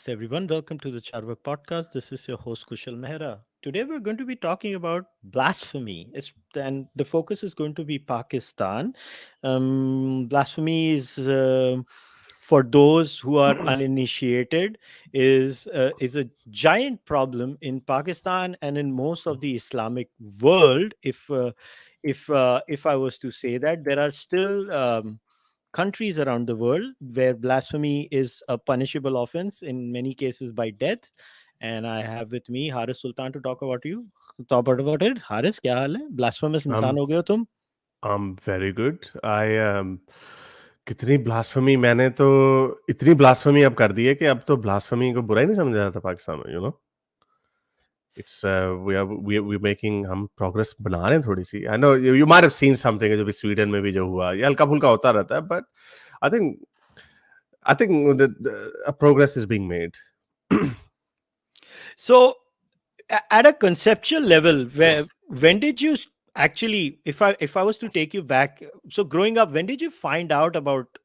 Namaste, everyone. Welcome to the Cārvāka podcast. This is your host, Kushalmehra. Today, we're going to be talking about blasphemy. And the focus is going to be Pakistan. Blasphemy is, for those who are uninitiated, is a giant problem in Pakistan and in most of the Islamic world. If I was to say that, there are still countries around the world where blasphemy is a punishable offense, in many cases by death. And I have with me Harris Sultan to talk about it. Harris, क्या हाल है? Blasphemous इंसान I'm हो गए हो तुम? I'm very good. कितनी blasphemy मैंने तो इतनी ब्लास्फेमी अब कर दी है कि अब तो ब्लास्फेमी को बुरा ही नहीं समझा जाता पाकिस्तान में, इट्स वी मेकिंग हम प्रोग्रेस बना रहे हैं थोड़ी सी. I know you might have seen something जो भी स्वीडन में भी जो हुआ ये हल्का फुल्का होता रहता है, but I think progress is being made. So, at a conceptual level, when did you actually, if I was to take you back, so growing up, when did you find out about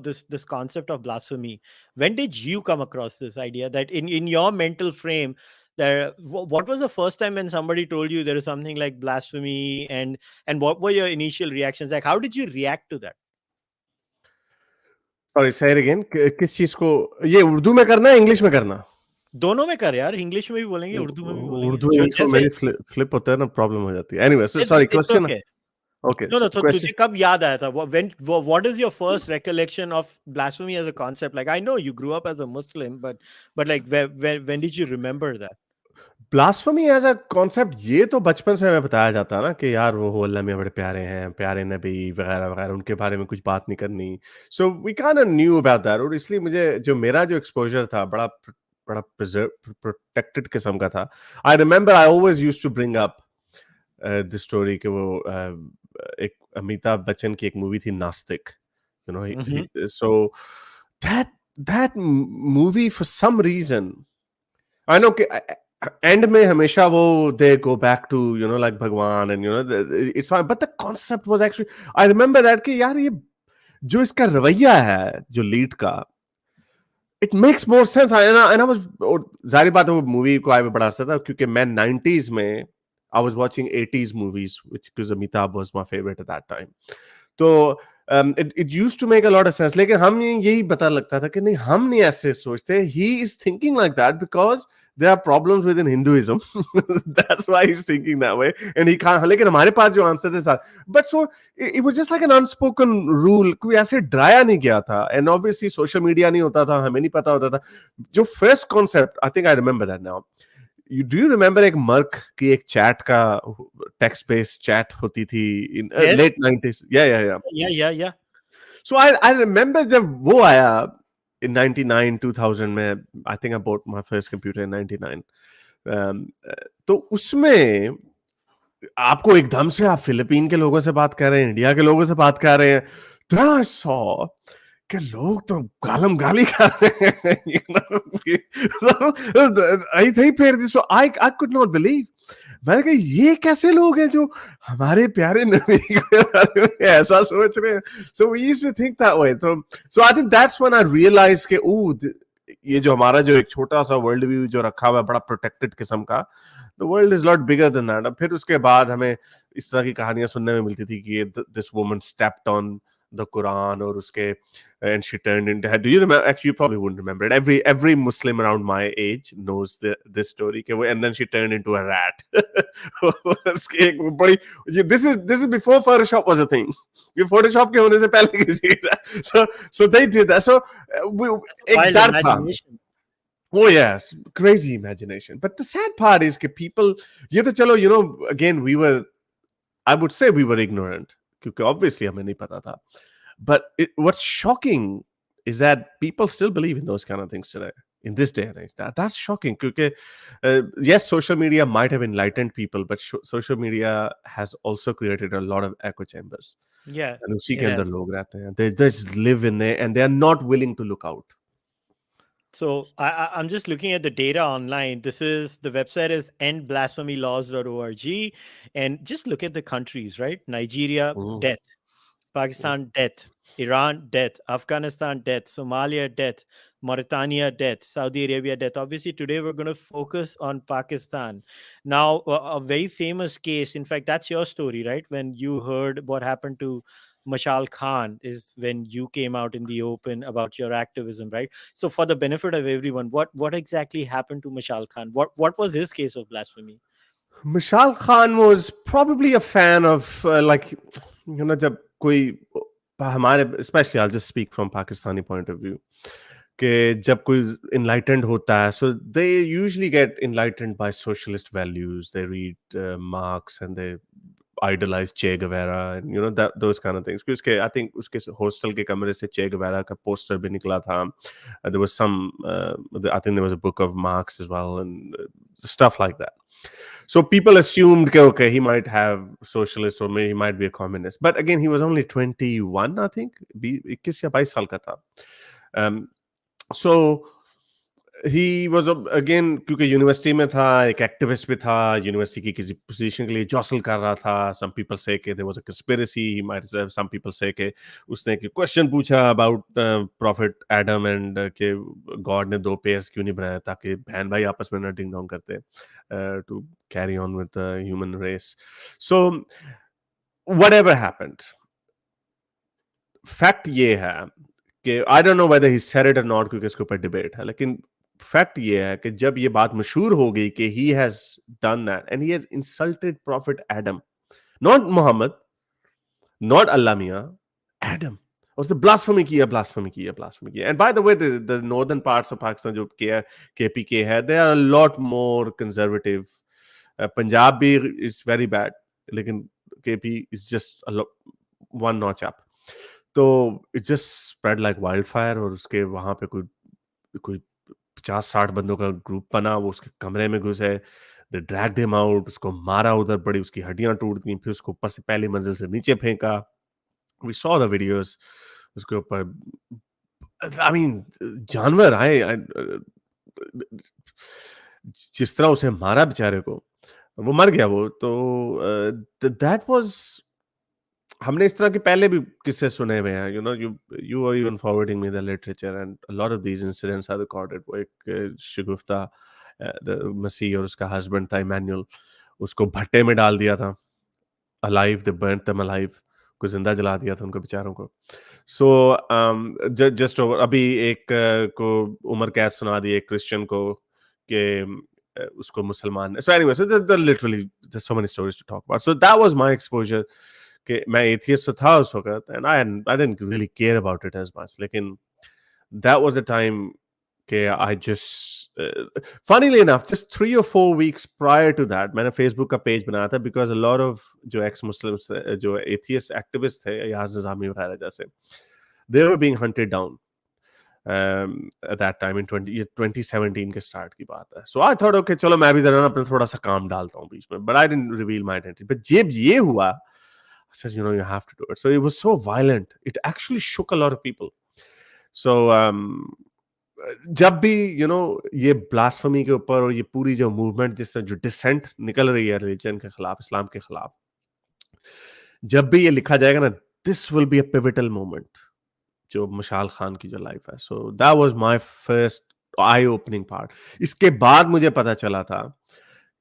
this concept of blasphemy? When did you come across this idea that in your mental frame, there what was the first time when somebody told you there is something like blasphemy, and what were your initial reactions? Like, how did you react to that? Sorry से again, किस चीज को ये उर्दू में करना है English में करना? दोनों में कर यार, इंग्लिश में भी बोलेंगे, उर्दू में भी बोलेंगे, उर्दू जो इंग्लिश में जैसे. मेरी फ्लिप होता है ना, प्रॉब्लम हो जाती है. Anyway, sorry, It's question. okay. Okay, No, no. So, question. तुझे कब याद आया था? What is your first recollection of blasphemy as a concept? Like, I know you grew up as a Muslim, but like, when did you remember that? Blasphemy as a concept, ये तो बचपन से हमें बताया जाता है ना कि यार वो अल्लाह में बड़े प्यारे हैं, प्यारे नबी वगैरह वगैरह, उनके बारे में कुछ बात नहीं करनी. So we kind of knew about that, और इसलिए मुझे मेरा जो एक्सपोजर था बड़ा बड़ा प्रोटेक्टेड किस्म का था. I remember I always used to bring up the story कि वो एक अमिताभ बच्चन की एक मूवी थी Nastik, so that that movie for some reason, I know कि एंड में हमेशा वो they go back to like Bhagwan and it's fine, but the concept was actually, I remember that कि यार ये जो इसका रवैया है जो लीड का, it makes more sense. And I was, जाहिर बात है वो मूवी को आई बड़ा असर था क्योंकि मैं 90s में I was watching 80s movies which because Amitabh was my favourite at that time. तो it used to make a lot of sense, लेकिन हम यही पता लगता था कि नहीं, हम नहीं ऐसे सोचते. He is thinking like that because there are problems within Hinduism. That's why he's thinking that way. And he can't, लेकिन हमारे पास जो आंसर है साथ, but so it was just like an unspoken rule, कोई ऐसे डराया नहीं गया था. And obviously social media नहीं होता था, हमें नहीं पता होता था. जो first concept, I think I remember that now. Do you remember एक मर्क की एक चैट का टेक्स्ट बेस्ड चैट होती थी इन late 90s? Yeah. So I remember जब वो आया in 99 2000 में, I think I bought my first computer in 99. तो उसमें आपको एकदम से आप फिलीपीन के लोगों से बात कर रहे हैं, इंडिया के लोगों से बात कर रहे हैं, then I saw कि लोग तो गालम गाली कर रहे हैं. I think फिर so I could not believe. मैंने कहा ये कैसे लोग हैं जो हमारे प्यारे नबी के बारे में ऐसा सोच रहे हैं. So we used to think that way. So I think that's when I realized कि ये जो हमारा जो एक छोटा सा वर्ल्ड व्यू जो रखा हुआ है बड़ा प्रोटेक्टेड किस्म का, the world is a lot bigger than that. फिर उसके बाद हमें इस तरह की कहानियां सुनने में मिलती थी कि this woman stepped on the Quran और उसके and she turned into, do you remember, actually you probably wouldn't remember it, every Muslim around my age knows this story, and then she turned into a rat. This is before Photoshop was a thing. Photoshop के होने से पहले की चीज. So they did that. So एक डर था. Oh yeah, crazy imagination. But the sad part is that people, ये तो चलो, again I would say we were ignorant, क्योंकि obviously हमें नहीं पता था. But what's shocking is that people still believe in those kind of things today, in this day and age. That's shocking. Because, yes, social media might have enlightened people, but social media has also created a lot of echo chambers. Yeah. And उसी के अंदर लोग रहते हैं. They just live in there and they are not willing to look out. So I'm just looking at the data online. The website is endblasphemylaws.org, and just look at the countries, right? Nigeria, death. Pakistan, death. Iran, death. Afghanistan, death. Somalia, death. Mauritania, death. Saudi Arabia, death. Obviously, today we're going to focus on Pakistan. Now, a very famous case, in fact, that's your story, right? When you heard what happened to Mashal Khan, is when you came out in the open about your activism, right? So, for the benefit of everyone, what exactly happened to Mashal Khan? What was his case of blasphemy? Mishal Khan was probably a fan of जब कोई हमारे especially I'll just speak from Pakistani point of view कि जब कोई enlightened होता है, so they usually get enlightened by socialist values. They read Marx and they idolize Che Guevara and that those kind of things. क्योंकि I think उसके hostel के कमरे से Che Guevara का poster भी निकला था. There was some I think there was a book of Marx as well and stuff like that. So people assumed that, okay, he might have socialist or maybe he might be a communist. But again, he was only 21, I think. 21 या 22 साल का था. So he was again क्योंकि university में था, एक activist भी था, यूनिवर्सिटी की किसी पोजीशन के लिए जॉसल कर रहा था. Some people say कि there was a conspiracy. He might say, some people say कि उसने एक क्वेश्चन पूछा about prophet Adam and कि God ने दो पेयर्स क्यों नहीं बनाया ताकि बहन भाई आपस में ना डिंग डोंग करते to carry on with the human race. So whatever happened, fact ये है कि I don't know whether he said it or not क्योंकि इसके ऊपर डिबेट है, लेकिन फैक्ट ये है कि जब ये बात मशहूर हो गई कि he has done that and he has insulted prophet Adam, not Muhammad, not Allah Mia, Adam. उसने blasphemy किया, blasphemy किया, blasphemy किया. And by the way, the northern parts of Pakistan जो KPK है, they are a lot more conservative. Punjab भी is very bad, लेकिन KP is just one notch up. तो it just spread like wildfire और उसके वहां पे कोई 50-60 बंदों का ग्रुप बना, वो उसके कमरे में घुसे, दे ड्रैग्ड हिम आउट, उसको मारा उधर, बड़ी उसकी हड्डियां टूट गई, फिर उसको ऊपर से पहली मंजिल से नीचे फेंका. We saw the videos. उसके ऊपर आई मीन जानवर आए, जिस तरह उसे मारा बेचारे को, वो मर गया वो. तो दैट वाज, हमने इस तरह के पहले भी किस्से सुने हुए हैं. You are even forwarding me the literature and a lot of these incidents are recorded. वो एक शगुफ्ता मसीह और उसका हस्बैंड था इमैनुअल, उसको भट्टे में डाल दिया था, अलाइव, दे बर्न्ट देम अलाइव, को जिंदा जला दिया था उनको बेचारों को. सो जस्ट ओवर अभी एक को उम्र कैद सुना दी एक क्रिश्चियन को कि उसको मुसलमान. So anyway, so literally there so many stories to talk about. So that was my exposure कि मैं एथियस्ट तो था उस वक्त and I didn't really care about it as much, लेकिन दैट वाज अ टाइम कि I just funnily enough just 3 or 4 weeks prior to that मैंने Facebook का पेज बनाया था because a lot of जो एक्स मुस्लिम्स जो atheist activist थे याज निजामी वगैरह जैसे, they were being hunted down at that time in 2017 के स्टार्ट की बात है. So I thought okay चलो मैं भी जरा अपना थोड़ा सा काम डालता हूँ बीच में, but I didn't reveal my identity. But जब ये हुआ, I said, you have to do it. So it was so violent. It actually shook a lot of people. So जब भी ये ब्लास्फेमी के ऊपर और ये पूरी जो मूवमेंट जिससे जो डिसेंट निकल रही है रिलीजन के खिलाफ, इस्लाम के खिलाफ, जब भी ये लिखा जाएगा ना, this will be a pivotal moment जो मशाल खान की जो लाइफ है. सो that was my first I opening part. इसके बाद मुझे पता चला था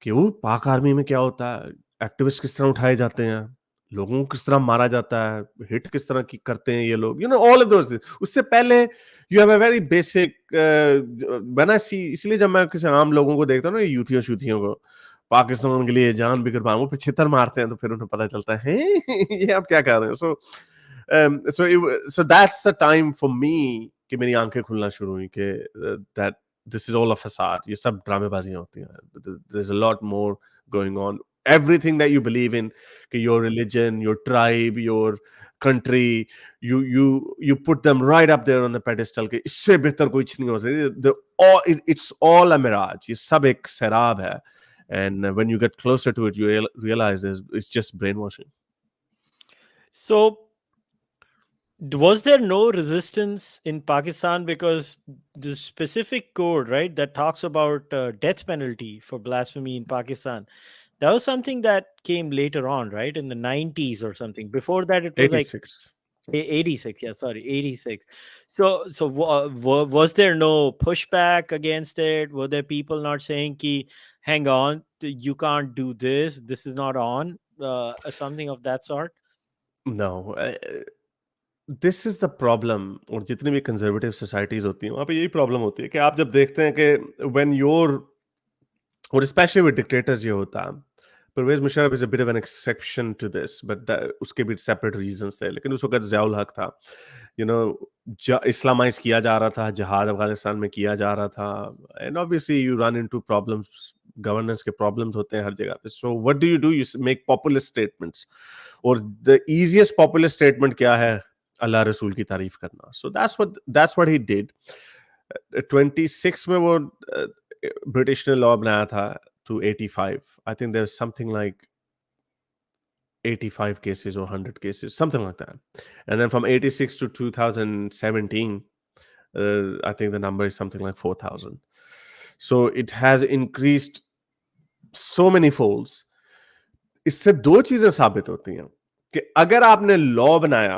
कि वो पाक आर्मी में क्या होता है, एक्टिविस्ट किस तरह उठाए जाते हैं, लोगों को किस तरह मारा जाता है, हिट किस तरह की करते हैं ये लोग, ऑल ऑफ दोस. उससे पहले you have a very basic when I see. इसलिए जब मैं किसी आम लोगों को देखता हूँ ना, यूथियों शूथियों को, पाकिस्तान के लिए जान भी कुर्बान, वो फिर छितर मारते हैं, तो फिर उन्हें पता चलता है ये आप क्या कर रहे हैं. So that's the time for me कि मेरी आंखें खुलना शुरू हुई कि that this is all a facade. ये सब ड्रामेबाजियां होती हैं. There's a lot more going on. Everything that you believe in, your religion, your tribe, your country, you put them right up there on the pedestal कि इससे बेहतर कुछ नहीं हो सकता. It's all a mirage. ये सब एक सराब है. And when you get closer to it, you realize it's just brainwashing. So was there no resistance in Pakistan, because the specific code, right, that talks about death penalty for blasphemy in Pakistan, that was something that came later on, right, in the 90s or something. Before that, it was like 86. 86, yeah, sorry, 86. So was there no pushback against it? Were there people not saying ki, hang on, you can't do this, this is not on, something of that sort? No, this is the problem. और जितनी भी conservative societies होती हैं वहाँ पे यही problem होती है कि आप जब देखते हैं कि व्हेन योर, और स्पेशली विद डिक्टेटर्स ये होता है। Parvez Musharraf is a bit of an exception to this, but उसके भी सेपरेट रीजंस थे, लेकिन उस वक्त ज़ियाउल हक था, यू नो, इस्लामाइज किया जा रहा था, जिहाद अफगानिस्तान में किया जा रहा था, and obviously you run into problems, governance के प्रॉब्लम्स होते हैं हर जगह पे। So what do you make popular statements, और द इजीएस्ट पॉपुलर स्टेटमेंट क्या है? अल्लाह रसूल की तारीफ करना। So that's what he did. 26 में वो ब्रिटिश ने लॉ बनाया था to 85. I think there's something like 85 cases or 100 cases, something like that. And then from 86 to 2017, I think the number is something like 4,000. So it has increased so many folds. इससे दो चीजें साबित होती हैं कि अगर आपने लॉ बनाया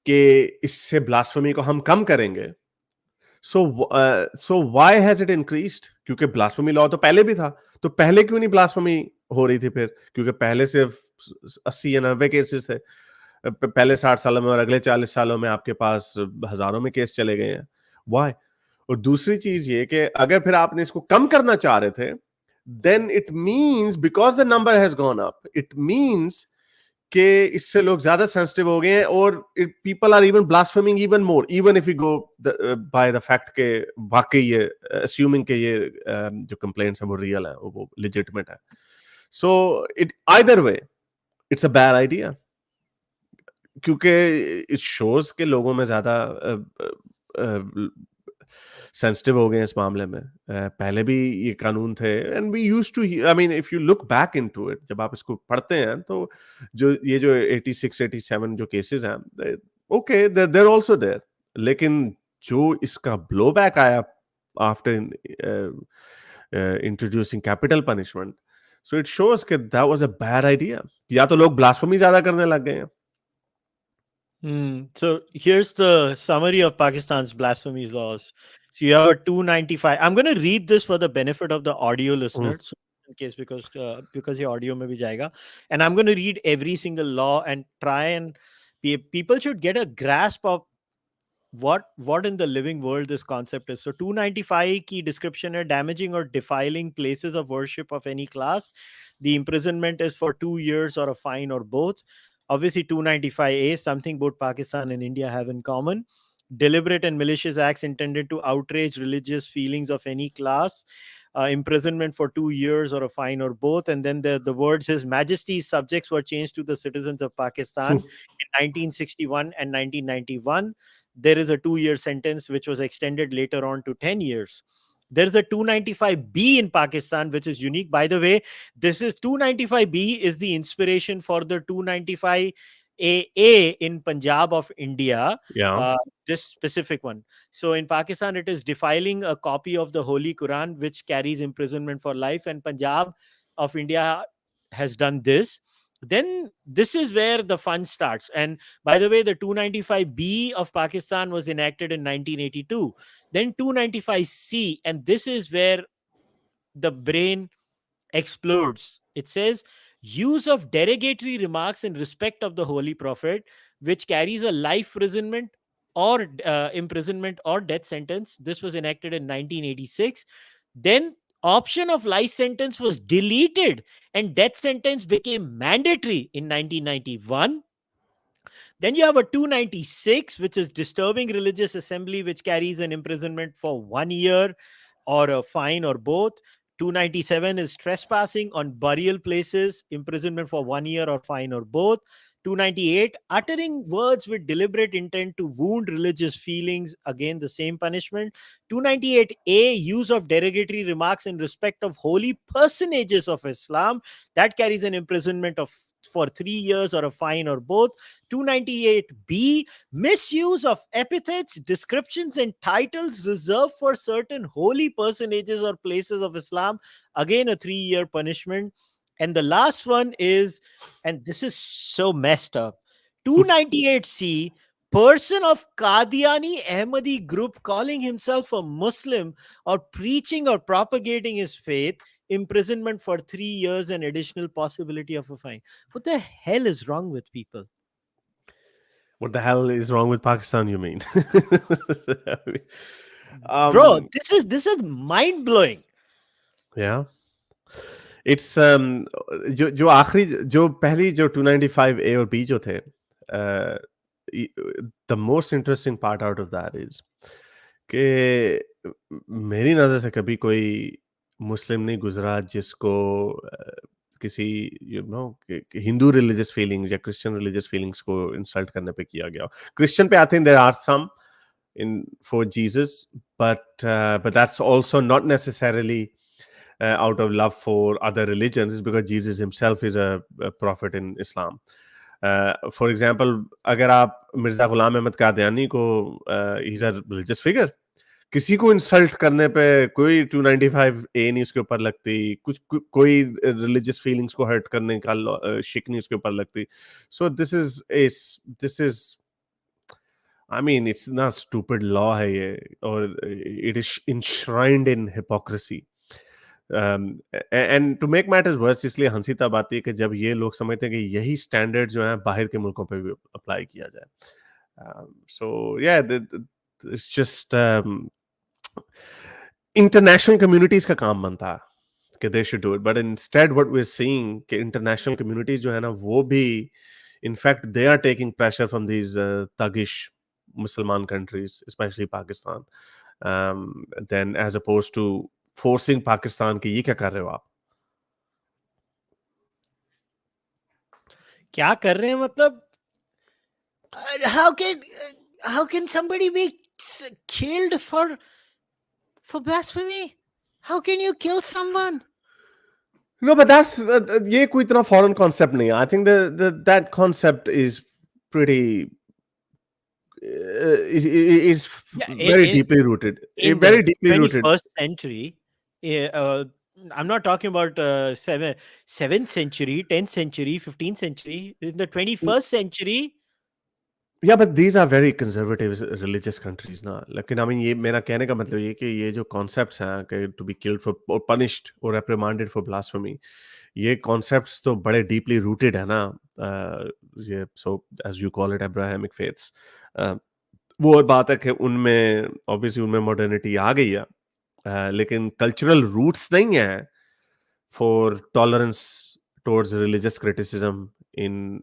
कि इससे ब्लास्फेमी को हम कम करेंगे, so why has it increased? क्योंकि ब्लास्फेमी लॉ तो पहले भी था, तो पहले क्यों नहीं ब्लास्फेमी हो रही थी फिर? क्योंकि पहले सिर्फ 80 या 90 केसेस थे पहले 60 सालों में, और अगले 40 सालों में आपके पास हजारों में केस चले गए हैं। व्हाई? और दूसरी चीज ये कि अगर फिर आपने इसको कम करना चाह रहे थे, then it means because the number has gone up, it means कि इससे लोग ज्यादा सेंसिटिव हो गए हैं, और people are even blaspheming even more, even if you go by the fact के वाकई ये अस्यूमिंग के ये जो कंप्लेंट्स है वो रियल है, वो लेजिटिमेट है। So it either way it's a bad idea, क्योंकि इट शोज के लोगों में ज्यादा सेंसिटिव हो गए हैं इस मामले में। पहले भी ये कानून थे, and we used to, I mean if you look back into it, जब आप इसको पढ़ते हैं तो जो 86 87 जो केसेस हैं, ओके देयर आल्सो देयर, लेकिन जो इसका ब्लो बैक आया after introducing capital punishment, so it shows कि that was a bad idea. या तो लोग ब्लास्फेमी ज्यादा करने लग गए हैं। So here's the summary of Pakistan's blasphemy laws. So you have a 295. I'm going to read this for the benefit of the audio hmm, listeners, in case because your audio may be jayega, and I'm going to read every single law and try and people should get a grasp of what in the living world this concept is. So 295 key description है, damaging or defiling places of worship of any class. The imprisonment is for 2 years or a fine or both. Obviously 295A, something both Pakistan and India have in common. Deliberate and malicious acts intended to outrage religious feelings of any class. Imprisonment for 2 years or a fine or both. And then the word says Majesty's subjects were changed to the citizens of Pakistan in 1961 and 1991. There is a 2-year sentence which was extended later on to 10 years. There's a 295B in Pakistan, which is unique. By the way, this is 295B is the inspiration for the 295AA in Punjab of India, yeah. this specific one. So in Pakistan, it is defiling a copy of the Holy Quran, which carries imprisonment for life. And Punjab of India has done this. Then this is where the fun starts. And by the way, the 295B of Pakistan was enacted in 1982. Then 295C, and this is where the brain explodes. It says use of derogatory remarks in respect of the Holy Prophet, which carries a life imprisonment or death sentence. This was enacted in 1986. Then option of life sentence was deleted and death sentence became mandatory in 1991. Then you have a 296, which is disturbing religious assembly, which carries an imprisonment for 1 year or a fine or both. 297 is trespassing on burial places, imprisonment for 1 year or fine or both. 298, uttering words with deliberate intent to wound religious feelings, again the same punishment. 298A, use of derogatory remarks in respect of holy personages of Islam, that carries an imprisonment of for 3 years or a fine or both. 298B, misuse of epithets, descriptions, and titles reserved for certain holy personages or places of Islam, again a 3-year punishment. And the last one is, and this is so messed up, 298C, person of Qadiani Ahmadi group calling himself a Muslim or preaching or propagating his faith, imprisonment for 3 years and additional possibility of a fine. What the hell is wrong with people? What the hell is wrong with Pakistan, you mean? Bro, um, this is mind blowing. yeah. It's जो जो आखिरी जो पहली जो 295 ए और B जो थे, the most interesting part out of that is कि मेरी नज़र से कभी कोई मुस्लिम नहीं गुजरा जिसको किसी हिंदू रिलीजियस फीलिंग्स या क्रिश्चियन रिलीजियस फीलिंग्स को इंसल्ट करने पे किया गया. क्रिश्चियन पे I think there are some in for Jesus, but that's also not necessarily out of love for other religions, is because Jesus himself is a prophet in Islam. For example, अगर आप मिर्जा गुलाम अहमद कादियानी को he's a religious figure, किसी को insult करने पे कोई 295 ए नहीं उसके ऊपर लगती, कोई रिलीजियस फीलिंग्स को हर्ट करने का शिक नहीं उसके ऊपर लगती. So this is I mean, it's not stupid law है ये, और it is enshrined in hypocrisy. And to make matters worse, इसलिए हंसी तब आती है कि जब ये लोग समझते हैं कि यही स्टैंडर्ड जो है बाहर के मुल्कों पे भी अप्लाई किया जाए. So yeah, it's just international communities का काम बनता है कि they should do it, but instead what we're seeing कि international communities जो है ना वो भी in fact they are taking pressure from these thuggish Muslim countries, especially Pakistan, then as opposed to forcing Pakistan कि ये क्या कर रहे हो आप. क्या कर रहे हैं मतलब? How can somebody be killed for blasphemy? How can you kill someone? No, but that's ये कोई इतना foreign concept नहीं है. I think that concept is pretty it's Yeah, very deeply rooted. in Very the deeply rooted. 21st century, I'm not talking about 7th century, 10th century, 15th century. In the 21st century, Yeah, but these are very conservative religious countries ना. लेकिन I mean ये मेरा कहने का मतलब ये कि ये जो concepts हैं कि to be killed for or punished or reprimanded for blasphemy, ये concepts तो बड़े deeply rooted है ना. ये so as you call it Abrahamic faiths. वो और बात है कि उनमें obviously उनमें modernity आ गई है, लेकिन cultural roots नहीं है for tolerance towards religious criticism in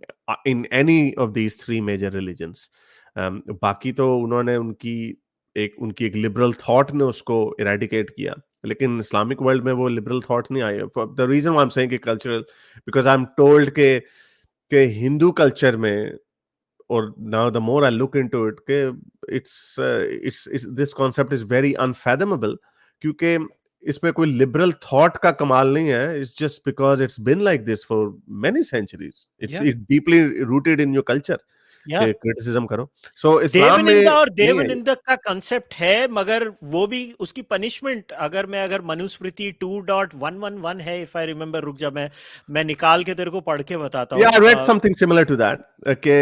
any of these three major religions. बाकी तो उन्होंने उनकी एक लिबरल थॉट ने उसको इरेडिकेट किया, लेकिन इस्लामिक वर्ल्ड में वो लिबरल थॉट नहीं आई. The reason I am saying कि cultural, because I am told के हिंदू कल्चर में, और now the more I look into it, के it's this concept is very unfathomable, क्योंकि इसमें कोई लिबरल थॉट का कमाल नहीं है. It's just because it's been like this for many centuries. It's deeply rooted in your culture yeah, कि criticism करो. सो इस्लाम में देवनिंदा और नहीं है ये. देवनिंदा का कंसेप्ट है, मगर वो भी उसकी पनिशमेंट अगर मनुस्मृति 2.111 है, इफ आई रिमेम्बर, रुक जा, मैं निकाल के तेरे को पढ़ के बताता हूँ. Yeah, I read something similar to that. कि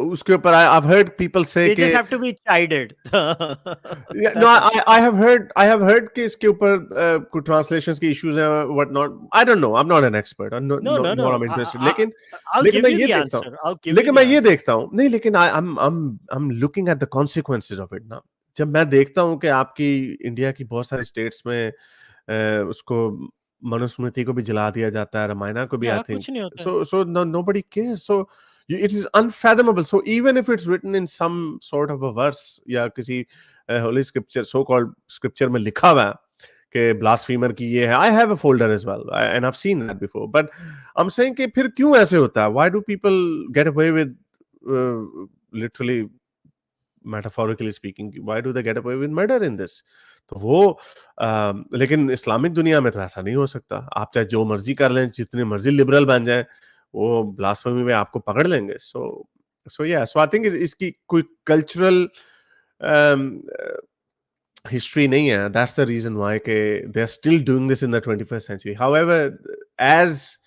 उसके ऊपर I've heard people say They कि just have to be chided. yeah, no, I have heard कि इसके ऊपर कुछ translations की issues हैं, what not. I don't know. I'm not an expert. I'm not, No, no, nor no. I'm interested. I'll लेकिन give मैं you ये the देखता हूँ. answer. I'll give you लेकिन the मैं ये answer. देखता हूँ नहीं, लेकिन I'm looking at the consequences of it ना. जब मैं देखता हूँ कि आपकी इंडिया की बहुत सारी स्टेट्स में उसको मनुस्मृति को भी जला दिया जाता है, रामायण को भी, आई Yeah, थिंक. कुछ नहीं होता है. So nobody cares. So it is unfathomable. So even if it's written in some sort of a verse या किसी holy scripture, so called scripture में लिखा हुआ है कि blasphemer की ये है, I have a folder as well, and I've seen that before. But I'm saying कि फिर क्यों ऐसे होता है? Why do people get away with literally, metaphorically speaking, why do they get away with murder in this? तो वो लेकिन Islamic दुनिया में तो ऐसा नहीं हो सकता. आप चाहे जो मर्जी कर लें, जितने मर्जी लिबरल बन जाएं, वो ब्लास्फेमी में आपको पकड़ लेंगे. सो आई थिंक इसकी कोई कल्चरल हिस्ट्री नहीं है. दैट्स द रीजन व्हाई के they are still doing this in the 21st century. However, as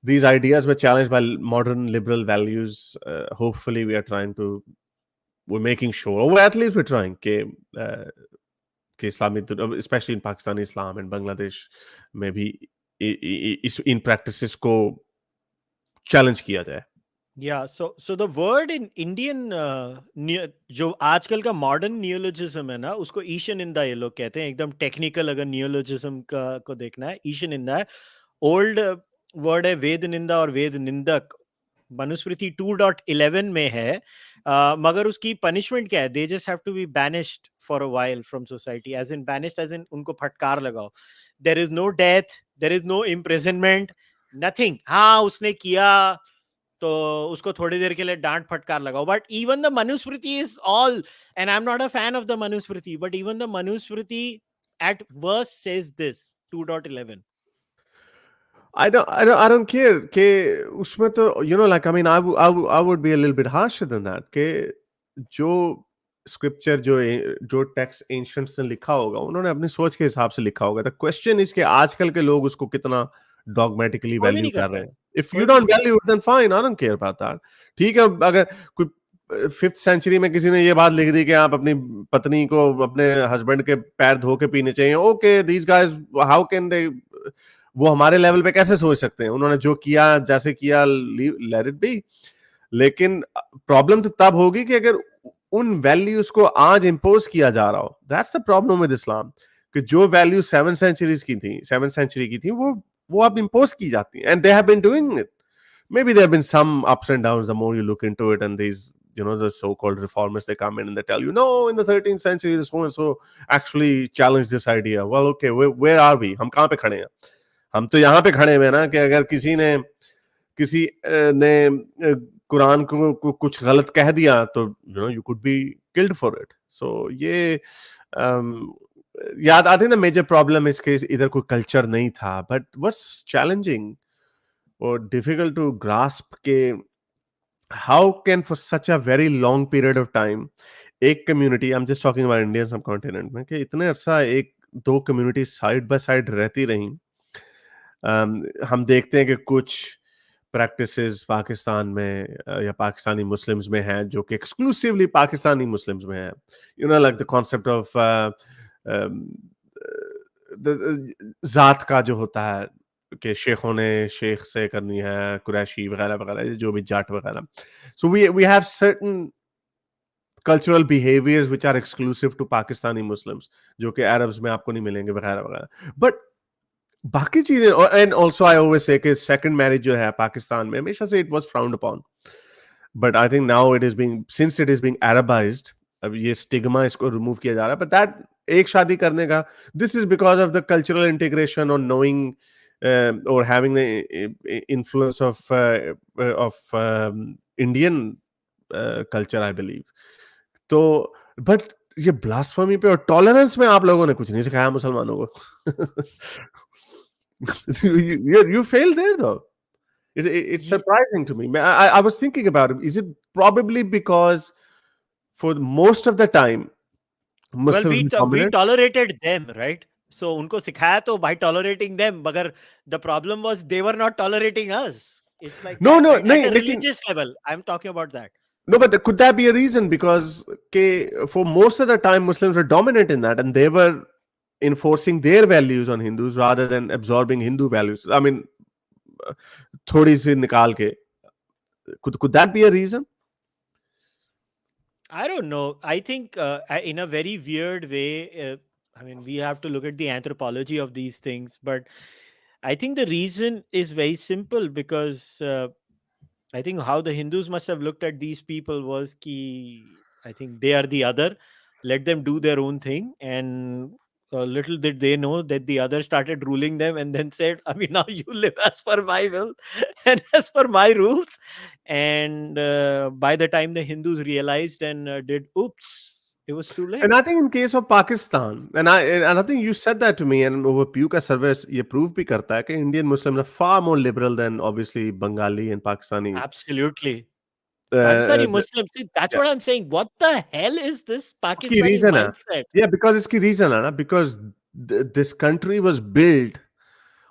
these ideas were challenged by modern liberal values. Hopefully we are trying to, we're making sure, or at least we're trying uh, कि इस्लामी, especially in Pakistani Islam and Bangladesh में भी इस इन practices को challenge किया जाए. Yeah, so the word in Indian जो आजकल का मॉडर्न नियोलॉजिज्म है ना, उसको ईश निंदा ये लोग कहते हैं. एकदम टेक्निकल अगर नियोलॉजिज्म का को देखना है, ईश निंदा है. ओल्ड वर्ड है वेद निंदा और वेद निंदक. मनुस्मृति 2.11 में है. मगर उसकी पनिशमेंट क्या है? They just have to be banished for a while from society. As in banished as in उनको फटकार लगाओ. There is no death, there is no imprisonment, nothing. हाँ उसने किया तो उसको थोड़ी देर के लिए डांट फटकार लगाओ. But even the Manusmriti is all, and I am not a fan of the Manusmriti, but even the Manusmriti at verse says this 2.11. I don't care कि उसमें तो like I mean I would be a little bit harsher than that कि जो scripture जो text ancients ने लिखा होगा उन्होंने अपनी सोच के हिसाब से लिखा होगा. द क्वेश्चन इज कि आजकल के लोग उसको कितना डॉगमेटिकली कोई भी वैल्यू नहीं कर करता रहे है, हैं. इफ कोई यू भी नहीं डोंट करता. Value it then fine, I don't care about that. ठीक है, अगर कोई 5th सेंचुरी में किसी ने ये बात लिख दी कि आप अपनी पत्नी को अपने हस्बैंड के पैर धो के पीने चाहिए, okay these guys how can they, वो हमारे लेवल पे कैसे सोच सकते हैं? उन्होंने जो किया जैसे किया, लेट इट बी. लेकिन प्रॉब्लम तो तब होगी कि अगर उन वैल्यूज को आज इंपोज किया जा रहा हो. दैट्स द प्रॉब्लम विद इस्लाम कि जो वैल्यू 7th सेंचुरी की थी वो अब इंपोज की जाती है. And they have been doing it. Maybe there have been some ups and downs the more you look into it, and these, the so-called reformers, they come in and they tell you, no, in the 13th century, this so and so actually challenged this idea. Well, okay, where are we? हम कहाँ पे खड़े हैं? हम तो यहाँ पे खड़े हुए हैं ना कि अगर किसी ने कुरान को कुछ गलत कह दिया तो you could be killed for it. So ये याद आती है ना, मेजर प्रॉब्लम इसके इधर कोई कल्चर नहीं था. But what's challenging or difficult to grasp के how can for such a very long period of time एक community, I'm just talking about Indian subcontinent में, कि इतने अरसा एक दो community side by side रहती रहीं. हम देखते हैं कि कुछ प्रैक्टिसेस पाकिस्तान में या पाकिस्तानी मुस्लिम्स में हैं जो कि एक्सक्लूसिवली पाकिस्तानी मुस्लिम्स में है. लाइक द कॉन्सेप्ट ऑफ जात का जो होता है कि शेखों ने शेख से करनी है, कुरैशी वगैरह वगैरह, जो भी जाट वगैरह. So we have certain cultural behaviors which are exclusive to Pakistani Muslims, जो कि Arabs में आपको नहीं मिलेंगे वगैरह वगैरह. But बाकी चीजें, and also I always say कि second marriage जो है पाकिस्तान में हमेशा से it was frowned upon. But I think now since it is being Arabized, अब ये stigma इसको remove किया जा रहा है. But that एक शादी करने का, this is because of the cultural integration or knowing or having the influence of Indian culture, I believe. तो बट ये ब्लास्फेमी पे और टॉलरेंस में आप लोगों ने कुछ नहीं सिखाया मुसलमानों को. you failed there though. It's surprising to me. I was thinking about it. Is it probably because for most of the time well, Muslims were we dominant? tolerated them, right? So उनको सिखाया तो by tolerating them, मगर the problem was they were not tolerating us. It's like No, that, no, right? At नहीं, a लेकिन religious level, I'm talking about that. no, but could that be a reason? Because for most of the time Muslims were dominant in that, and they were enforcing their values on Hindus rather than absorbing Hindu values. I mean, थोड़ी सी निकाल के. Could that be a reason? I don't know. I think in a very weird way, I mean, we have to look at the anthropology of these things, but I think the reason is very simple because I think how the Hindus must have looked at these people was ki, I think they are the other. Let them do their own thing. And little did they know that the other started ruling them and then said, I mean, now you live as per my will and as per my rules. And by the time the Hindus realized and did, oops, it was too late. And I think in case of Pakistan, and I think you said that to me, and over Pew ka survey ये prove भी करता है कि Indian Muslims are far more liberal than obviously Bengali and Pakistani. Absolutely. Uh, Pakistani Muslims, see, that's yeah. what I'm saying. What the hell is this इसकी Pakistani reason है. mindset? Yeah, because इसकी reason है ना, because this country was built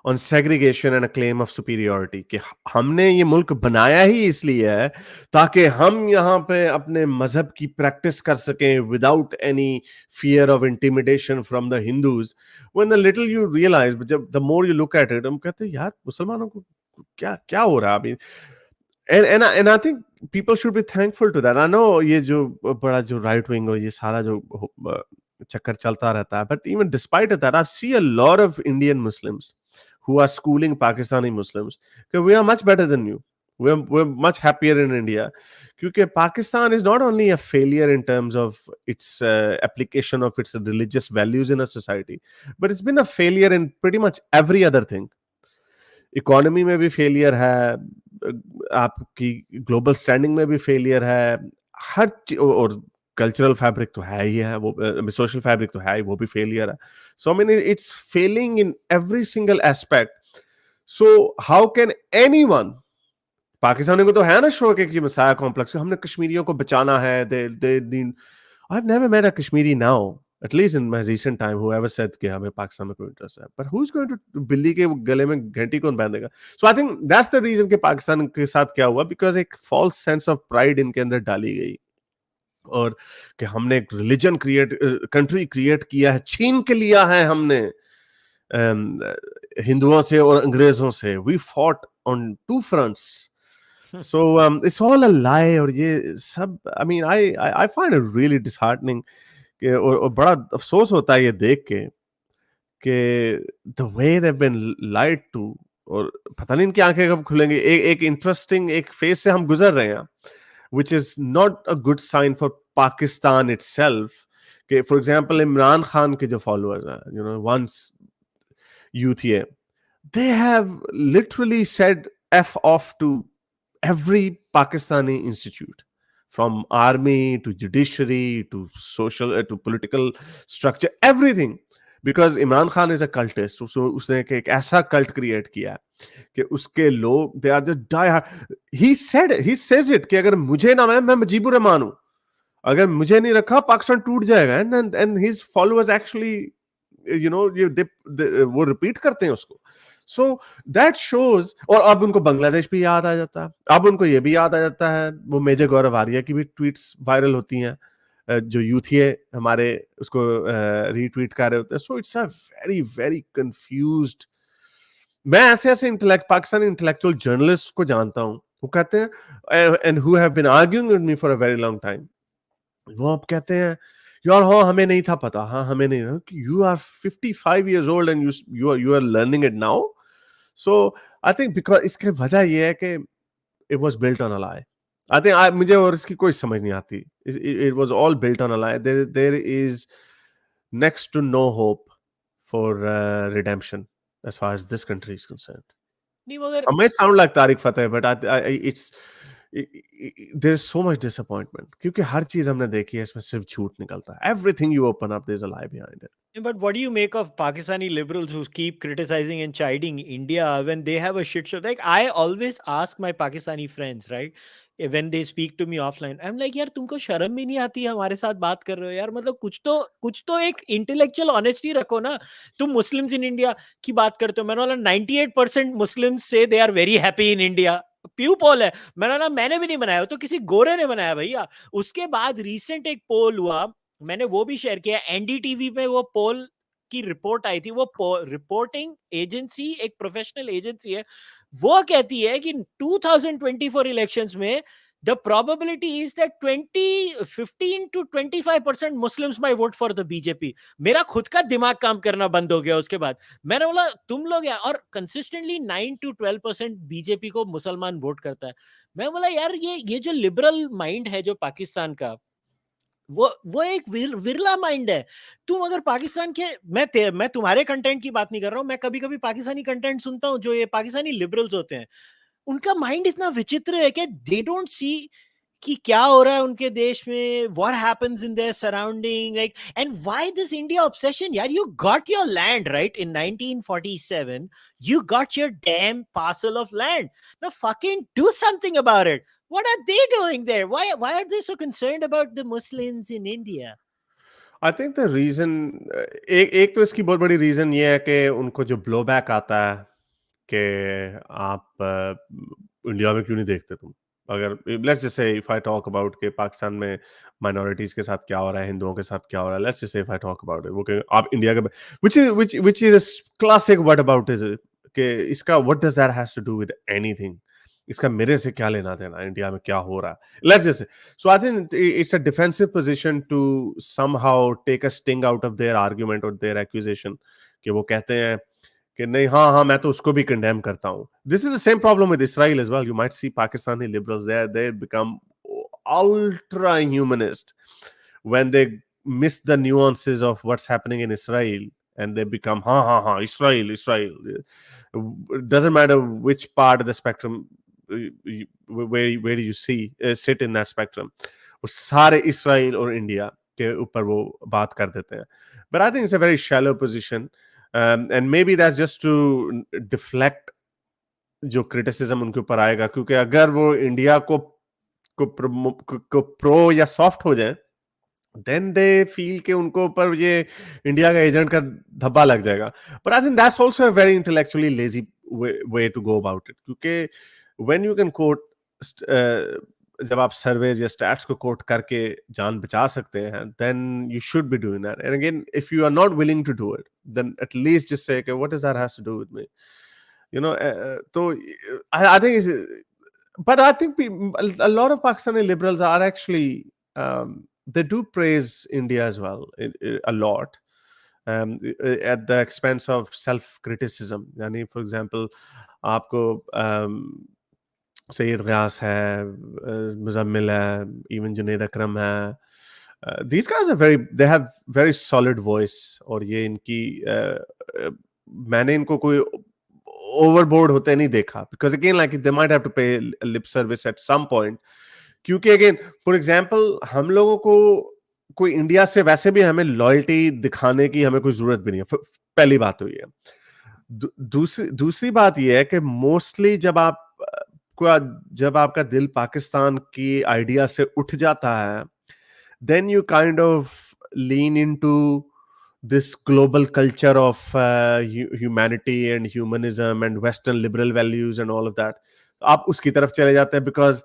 on segregation and a claim of superiority कि हमने ये मुल्क बनाया ही इसलिए है ताकि हम यहाँ पे अपने मजहब की प्रैक्टिस कर सकें without any fear of intimidation from the Hindus. When the little you realise, जब the more you look at it, हम कहते हैं यार मुसलमानों को क्या क्या हो रहा है अभी. And I think people should be thankful to that. I know ये जो बड़ा जो right wing और ये सारा जो चक्कर चलता रहता है, but even despite of that, I see a lot of Indian Muslims who are schooling Pakistani Muslims that we are much better than you. We're much happier in India. क्योंकि Pakistan is not only a failure in terms of its application of its religious values in a society, but it's been a failure in pretty much every other thing. Economy में भी failure है, आपकी global standing में भी failure है, और cultural fabric तो है ही है, वो सोशल फैब्रिक तो है ही, वो भी फेलियर है. So I mean it's failing in every single aspect. So how can anyone, Pakistani को तो है ना शौक है कि मसाया कॉम्प्लेक्स, हमने कश्मीरियों को बचाना है. दे I've never met a Kashmiri now, at least in my recent time, whoever said कि हमें पाकिस्तान में कोई इंटरेस्ट है. But who's going to, बिल्ली के गले में घंटी कौन बांधेगा? So I think that's the reason कि पाकिस्तान के साथ क्या हुआ, because एक false sense of pride इनके अंदर डाली गई, और कि हमने एक रिलीजन कंट्री क्रिएट किया है, छीन के लिया है हमने हिंदुओं से और अंग्रेजों से. We fought on two fronts. So it's all a lie. और ये सब, I mean, I find it really disheartening और बड़ा अफसोस होता है ये देख के the way they've been lied to, और पता नहीं इनकी आंखें कब खुलेंगी. एक इंटरेस्टिंग एक फेज से हम गुजर रहे हैं, which is not a good sign for Pakistan itself. कि for example इमरान खान के जो फॉलोअर्स हैं, you know, once youth here, they have literally said F off to every Pakistani institute, from army to judiciary to social to political structure, everything, because Imran Khan is a cultist. So उसने एक ऐसा cult create किया कि उसके लोग, they are just die hard. He says it कि अगर मुझे ना मैं मुजीबुर रहमान हूं, अगर मुझे नहीं रखा पाकिस्तान टूट जाएगा. And his followers actually, you know, वो रिपीट करते हैं उसको. So that shows. और अब उनको बांग्लादेश भी याद आ जाता है, अब उनको ये भी याद आ जाता है, वो मेजर गौरव आर्या की भी ट्वीट्स वायरल होती हैं, जो यूथिये हमारे उसको रीट्वीट कर रहे होते हैं. So it's a very very confused. मैं ऐसे पाकिस्तानी इंटेलेक्चुअल जर्नलिस्ट को जानता हूं, वो कहते हैं, and who have been arguing with me for a very long time, वो अब कहते हैं यार हाँ हमें नहीं था पता, हाँ हमें नहीं. You are 55 years old and you are learning it now. So I think because इसके वजह ये है कि it was built on a lie. I think मुझे और इसकी कोई समझ नहीं आती. It was all built on a lie. There is next to no hope for redemption as far as this country is concerned. नहीं मगर I may sound like Tariq Fateh, but it's there's so much disappointment क्योंकि हर चीज हमने देखी है, इसमें सिर्फ झूठ निकलता है. Everything you open up, there's a lie behind it. But what do you make of Pakistani liberals who keep criticizing and chiding India when they have a shit show? Like, I always ask my Pakistani friends, right, when they speak to me offline, I'm like, यार तुमको शर्म भी नहीं आती है हमारे साथ बात कर रहे हो यार? मतलब कुछ तो एक इंटेलेक्चुअल ऑनेस्टी रखो ना. तुम मुस्लिम्स इन इंडिया की बात करते हो, मैंने बोला 98% मुस्लिम्स से they are very happy in India. Pew poll है, मैंने भी नहीं बनाया, तो किसी गोरे ने बनाया भैया. उसके बाद रिसेंट एक पोल हुआ, मैंने वो भी शेयर किया, एनडीटीवी पे वो पोल की रिपोर्ट आई थी. वो रिपोर्टिंग एजेंसी एक प्रोफेशनल एजेंसी है, वो कहती है कि 2024 इलेक्शंस में the probability is that 15 to 25% Muslims might vote for the BJP. मेरा खुद का दिमाग काम करना बंद हो गया उसके बाद. मैंने बोला तुम लोग यार, और कंसिस्टेंटली 9 to 12% बीजेपी को मुसलमान वोट करता है. मैं बोला यार ये जो लिबरल माइंड है जो पाकिस्तान का, वो एक विरला माइंड है. तुम अगर पाकिस्तान के, मैं तुम्हारे कंटेंट की बात नहीं कर रहा हूं, मैं कभी कभी पाकिस्तानी कंटेंट सुनता हूं जो ये पाकिस्तानी लिबरल्स होते हैं, उनका माइंड इतना विचित्र है कि दे डोंट सी कि क्या हो रहा है उनके देश में, what happens in their surrounding, like, and why this India obsession? यार, you got your land, right? In 1947, you got your damn parcel of land. Now fucking do something about it. What are they doing there? Why are they so concerned about the Muslims in India? I think the reason, एक तो इसकी बहुत बड़ी reason ये है कि उनको जो ब्लो बैक आता है कि आप इंडिया में क्यों नहीं देखते तुम? अगर let's just say if I talk about कि पाकिस्तान में माइनॉरिटीज़ के साथ क्या हो रहा है, हिंदुओं के साथ क्या हो रहा है, let's just say if I talk about it, वो कि आप इंडिया के which is classic what about is कि इसका what does that has to do with anything? इसका मेरे से क्या लेना-देना, इंडिया में क्या हो रहा है? Let's just say so I think it's a defensive position to somehow take a sting out of their argument और देयर एक्यूजेशन कि वो कहते हैं कि नहीं हाँ हाँ मैं तो उसको भी कंडेम करता हूँ. This is the same problem with Israel as well. You might see Pakistani liberals they become ultra humanist when they miss the nuances of what's happening in Israel, and they become ha Israel. It doesn't matter which part of the spectrum where do you see sit in that spectrum. वो सारे Israel और India के ऊपर वो बात कर देते हैं. But I think it's a very shallow position. And maybe that's just to deflect जो क्रिटिसिज्म उनके ऊपर आएगा, क्योंकि अगर वो इंडिया को प्रो या सॉफ्ट हो जाए, देन दे फील कि उनको ऊपर ये इंडिया का एजेंट का धब्बा लग जाएगा. But I think that's also a very intellectually lazy way to go about it, क्योंकि व्हेन यू कैन कोट जब आप सर्वेज या स्टैट्स को कोट करके जान बचा सकते हैं, then you should be doing that. And again if you are not willing to do it, then at least just say what does that has to do with me, you know. So I think but I think a lot of Pakistani liberals are actually they do praise India as well a lot, at the expense of self criticism. Yani for example आपको सैयद गयास है, मुजम्मिल है, even Junaid अकरम है. These guys are they have very solid voice, और ये इनकी मैंने इनको कोई ओवरबोर्ड होते नहीं देखा, because again like they might have to pay lip service at some point. क्योंकि अगेन फॉर एग्जांपल हम लोगों को कोई इंडिया से वैसे भी हमें लॉयल्टी दिखाने की हमें कोई जरूरत भी नहीं है. पहली बात तो ये है. दूसरी बात ये है कि मोस्टली जब आपका दिल पाकिस्तान की आइडिया से उठ जाता है, then you kind of lean into this global culture of humanity and humanism and Western liberal values and all of that. आप उसकी तरफ चले जाते हैं, बिकॉज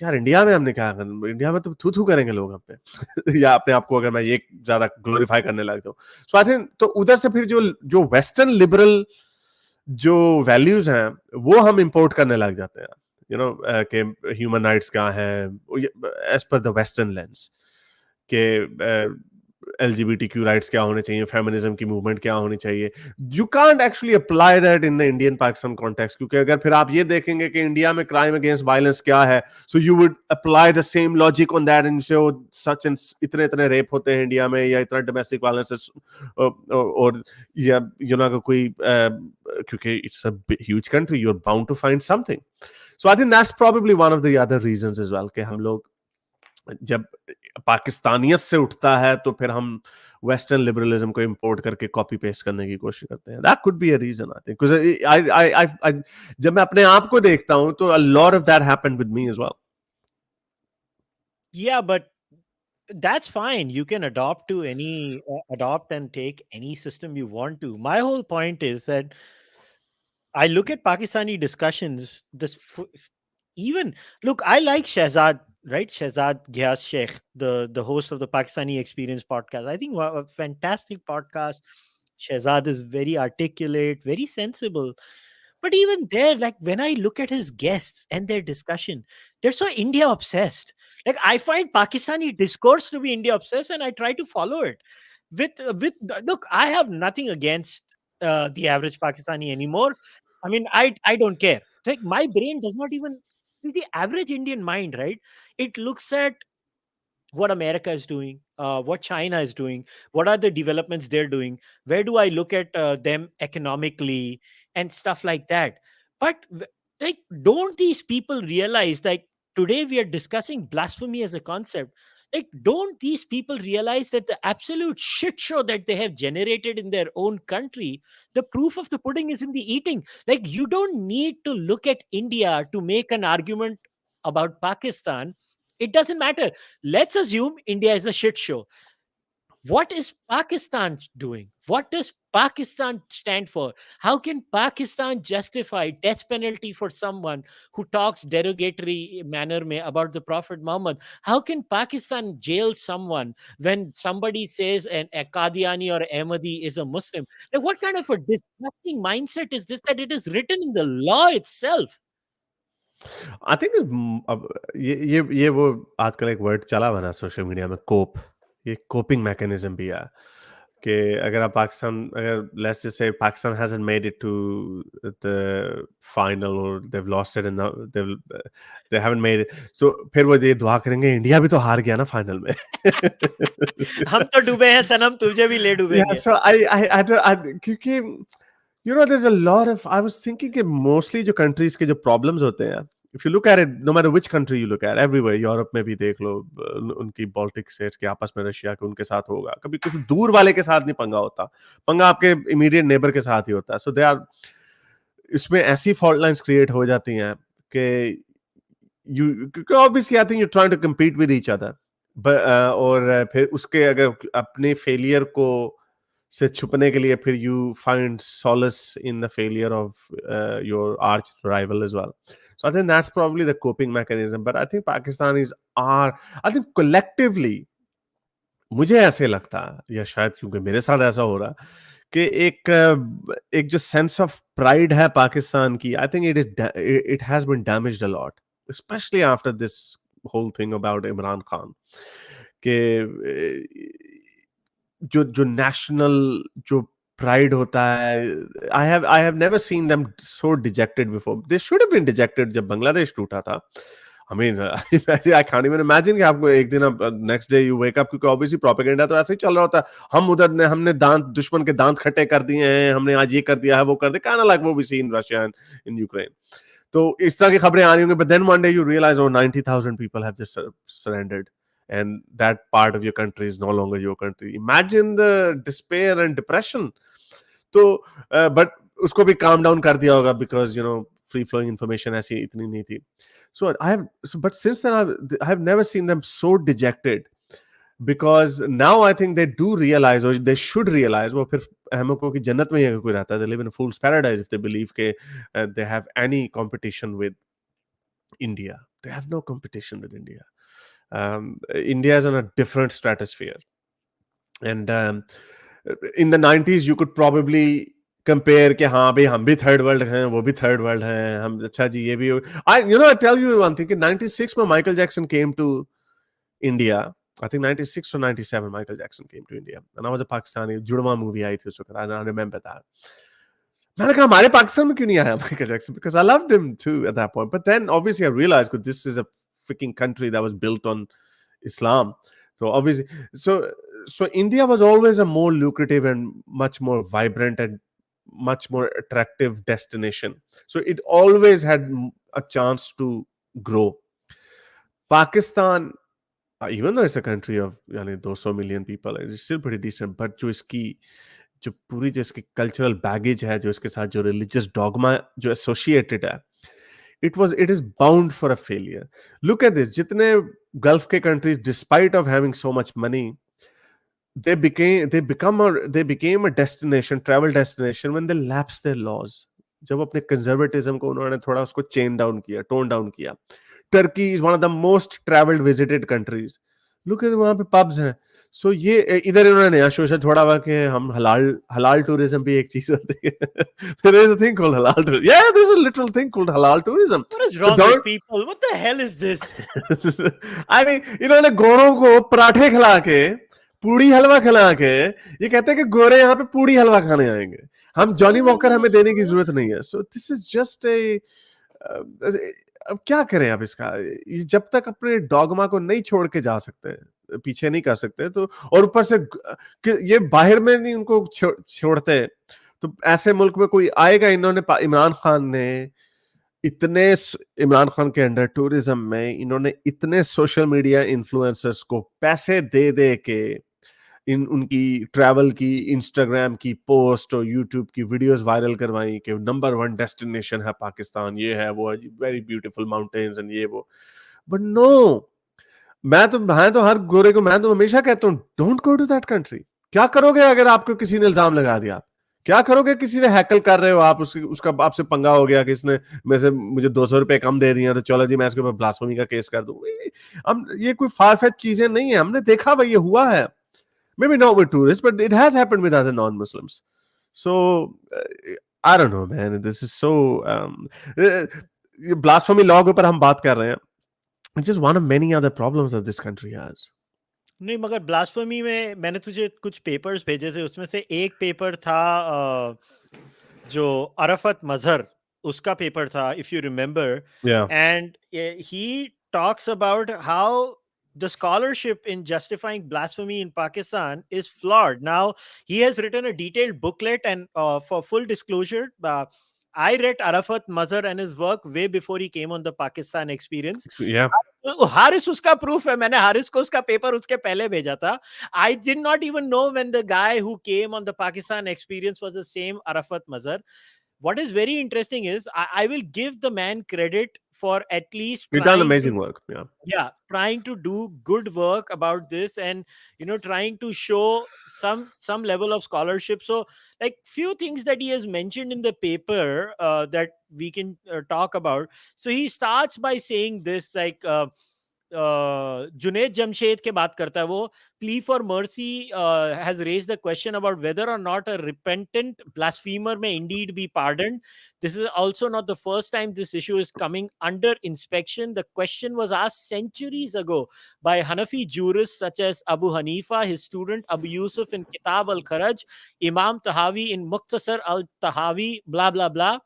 यार इंडिया में हमने क्या करना, इंडिया में तो थू थू करेंगे लोग हम पे या अपने आप को अगर मैं ये ज्यादा ग्लोरीफाई करने लग जाऊं. सो आई थिंक तो उधर से फिर जो वेस्टर्न लिबरल जो वैल्यूज हैं वो हम इंपोर्ट करने लग जाते हैं. यू नो कि ह्यूमन राइट्स क्या है एज पर द वेस्टर्न लेंस, के एलजीबीटीक्यू राइट्स क्या होने चाहिए, फेमिनिज्म की मूवमेंट क्या होनी चाहिए. You can't actually apply that in the Indian Pakistan context, क्योंकि अगर फिर आप ये देखेंगे कि इंडिया में क्राइम अगेंस्ट वायलेंस क्या है, so you would apply the same logic on that and से सच एंड इतने इतने रेप होते हैं इंडिया में, या इतना डोमेस्टिक वायलेंस, और या यू नो कोई क्योंकि it's a huge country, you are bound to find something. So I think that's probably one of the other reasons as well, कि हम लोग जब पाकिस्तानियत से उठता है तो फिर हम वेस्टर्न लिबरलिज्म को इंपोर्ट करके कॉपी पेस्ट करने की कोशिश करते हैं. That could be a reason I think, because जब मैं अपने आप को देखता हूं तो a lot of that happened with me as well. Yeah, but that's fine. You can adopt and take any system you want to. My whole point is that I look at Pakistani discussions. Even look, I like Shehzad, right? Shehzad Ghias Sheikh, the host of the Pakistani Experience podcast. I think a fantastic podcast. Shehzad is very articulate, very sensible. But even there, like when I look at his guests and their discussion, they're so India obsessed. Like I find Pakistani discourse to be India obsessed, and I try to follow it. With look, I have nothing against the average Pakistani anymore. I mean, I don't care. Like my brain does not even see the average Indian mind, right? It looks at what America is doing, what China is doing, what are the developments they're doing, where do I look at them economically and stuff like that. But like, don't these people realize, like today we are discussing blasphemy as a concept. Like, don't these people realize that the absolute shit show that they have generated in their own country, the proof of the pudding is in the eating. Like, you don't need to look at India to make an argument about Pakistan. It doesn't matter. Let's assume India is a shit show. What is Pakistan doing? What does Pakistan stand for? How can Pakistan justify death penalty for someone who talks derogatory manner mein about the Prophet Muhammad? How can Pakistan jail someone when somebody says a Qadiani or Ahmadi is a Muslim? Like, what kind of a disgusting mindset is this that it is written in the law itself? I think अब ये वो आजकल एक word चला हुआ ना social media में, कोप। ये कोपिंग मैकेनिज्म भी है कि अगर आप पाकिस्तान, अगर let's just say Pakistan hasn't made it to the final और they have lost it in they haven't made it, so फिर वो ये दुआ करेंगे इंडिया भी तो हार गया ना फाइनल में। हम तो डूबे हैं सनम, तुझे भी ले डूबेंगे। सो आई क्योंकि you know there's a lot of, I was thinking कि mostly जो countries के जो problems होते हैं, if you look at it, no matter which country you look at, everywhere, Europe में भी देख लो, उनकी बाल्टिक स्टेट्स के आपस में, रशिया के उनके साथ होगा, कभी किसी दूर वाले के साथ नहीं पंगा होता, पंगा आपके इमीडिएट नेबर के साथ ही होता है। सो दे आर, इसमें ऐसी फॉल्ट लाइंस क्रिएट हो जाती हैं कि क्योंकि obviously I think you trying to compete with each other, और फिर उसके अगर अपने फेलियर को से छुपने के लिए फिर you find solace in the failure of your arch rival as well. So I think that's probably the coping mechanism. But I think Pakistanis are, I think collectively, मुझे ऐसे लगता है, या शायद क्योंकि मेरे साथ ऐसा हो रहा कि एक जो सेंस ऑफ प्राइड है पाकिस्तान की, I think it has been damaged a lot, specially after this whole thing about Imran Khan, के जो नेशनल जो प्राइड होता है, I have never seen them so dejected before. They should have been dejected जब बांग्लादेश टूटा था। I mean I can't even imagine कि आपको एक दिन आप next day you wake up, क्योंकि ऑब्वियसली प्रोपेगेंडा तो ऐसे ही चल रहा होता है, हम उधर ने हमने दुश्मन के दांत खट्टे कर दिए हैं, हमने आज ये कर दिया है, वो कर दिया, kind of like what we see in Russia and in Ukraine. तो इस तरह की खबरें आ रही होंगी, but then one day you realize oh 90,000 people have just surrendered and that part of your country is no longer your country. Imagine the despair and depression. तो but उसको भी calm down कर दिया होगा because you know free flowing information ऐसी इतनी नहीं थी. But since then I have never seen them so dejected, because now I think they do realize, or they should realize, वो फिर अहमकों की जन्नत में ही अगर कोई रहता है, they live in a fool's paradise if they believe के they have any competition with India. They have no competition with India. India is on a different stratosphere, and in the 90s you could probably compare कि हाँ भाई हम भी third world हैं, वो भी third world हैं, हम अच्छा जी ये भी। I tell you one thing, in 96 में Michael Jackson came to India. I think 96 or 97 Michael Jackson came to India, and I was a Pakistani, जुड़वा मूवी आई थी उस वक्त, I remember that. मैंने कहा हमारे पाकिस्तान में क्यों नहीं आया Michael Jackson, because I loved him too at that point, but then obviously I realized that this is a freaking country that was built on Islam. So obviously, so India was always a more lucrative and much more vibrant and much more attractive destination. So it always had a chance to grow. Pakistan, even though it's a country of 200 million people, it's still pretty decent. But जो पूरी जो इसकी cultural baggage है, जो इसके साथ जो religious dogma जो एसोसिएटेड है, it is bound for a failure. Look at this, जितने गल्फ के countries, despite of having so much money, they became a destination, travel destination, when they lapsed their laws. जब अपने conservatism को उन्होंने थोड़ा उसको टोन डाउन किया। Turkey is one of the most traveled visited countries. Look at वहां पे pubs हैं। So ये इधर इन्होंने नया शोशा छोड़ा हुआ कि हम हलाल टूरिज्म भी एक चीज होती है। There is a thing called halal tourism. Yeah, there's a literal thing called halal tourism. What is wrong with people? What the hell is this? I mean, इन्होंने गोरों को पराठे खिला के, पूड़ी हलवा खिला के, ये कहते हैं कि गोरे यहाँ पे पूड़ी हलवा खाने आएंगे, हम जॉनी वॉकर हमें देने की जरूरत नहीं है। So this is just अब क्या करें अब इसका, जब तक अपने डॉगमा को नहीं छोड़ के जा सकते, पीछे नहीं कर सकते, तो और ऊपर से ये बाहर में नहीं उनको छोड़ते, तो ऐसे मुल्क में कोई आएगा। इमरान खान के अंडर टूरिज्म में इन्होंने इतने सोशल मीडिया इन्फ्लुएंसर्स को पैसे दे दे के उनकी ट्रैवल की, इंस्टाग्राम की पोस्ट और यूट्यूब की वीडियोस वायरल करवाई कि नंबर 1 डेस्टिनेशन है पाकिस्तान, ये है वो है, वेरी ब्यूटीफुल माउंटेन्स एंड ये वो। बट नो, मैं तो हर गोरे को मैं तो हमेशा कहता हूँ, don't go to that country. क्या करोगे अगर आपको किसी ने इल्जाम लगा दिया? क्या करोगे? किसी ने हैकल कर रहे हो आप, उसका आपसे पंगा हो गया कि इसने मेरे से मुझे 200 रुपए कम दे दिए, तो चलो जी मैं इसके ऊपर ब्लास्फेमी का केस कर दूं। हम ये कोई फार फेच चीजें नहीं है, हमने देखा भाई ये हुआ है। Maybe not with tourists, but it has happened with other non-Muslims. So I don't know, man. This is so blasphemy law के ऊपर हम बात कर रहे हैं. It's just one of many other problems that this country has. नहीं, मगर blasphemy में मैंने तुझे कुछ पेपर्स भेजे थे, उसमें से एक पेपर था जो अरफत मजहर, उसका पेपर था, if you remember, Yeah. And he talks about how the scholarship in justifying blasphemy in Pakistan is flawed. Now, he has written a detailed booklet, and for full disclosure, I read Arafat Mazhar and his work way before he came on the Pakistan experience. Yeah. Haris उसका proof है, मैंने हारिस को उसका paper उसके पहले भेजा था. I did not even know when the guy who came on the Pakistan experience was the same Arafat Mazhar. What is very interesting is I will give the man credit for at least You've done trying amazing to, work. Yeah. yeah, trying to do good work about this, and trying to show some level of scholarship. So, like, few things that he has mentioned in the paper that we can talk about. So he starts by saying this, like, Junaid Jamshed के बात करता है वो, plea for mercy has raised the question about whether or not a repentant blasphemer may indeed be pardoned. This is also not the first time this issue is coming under inspection. The question was asked centuries ago by Hanafi jurists such as Abu Hanifa, his student Abu Yusuf in Kitab al-Kharaj, Imam Tahawi in Muqtasar al-Tahawi, blah blah blah.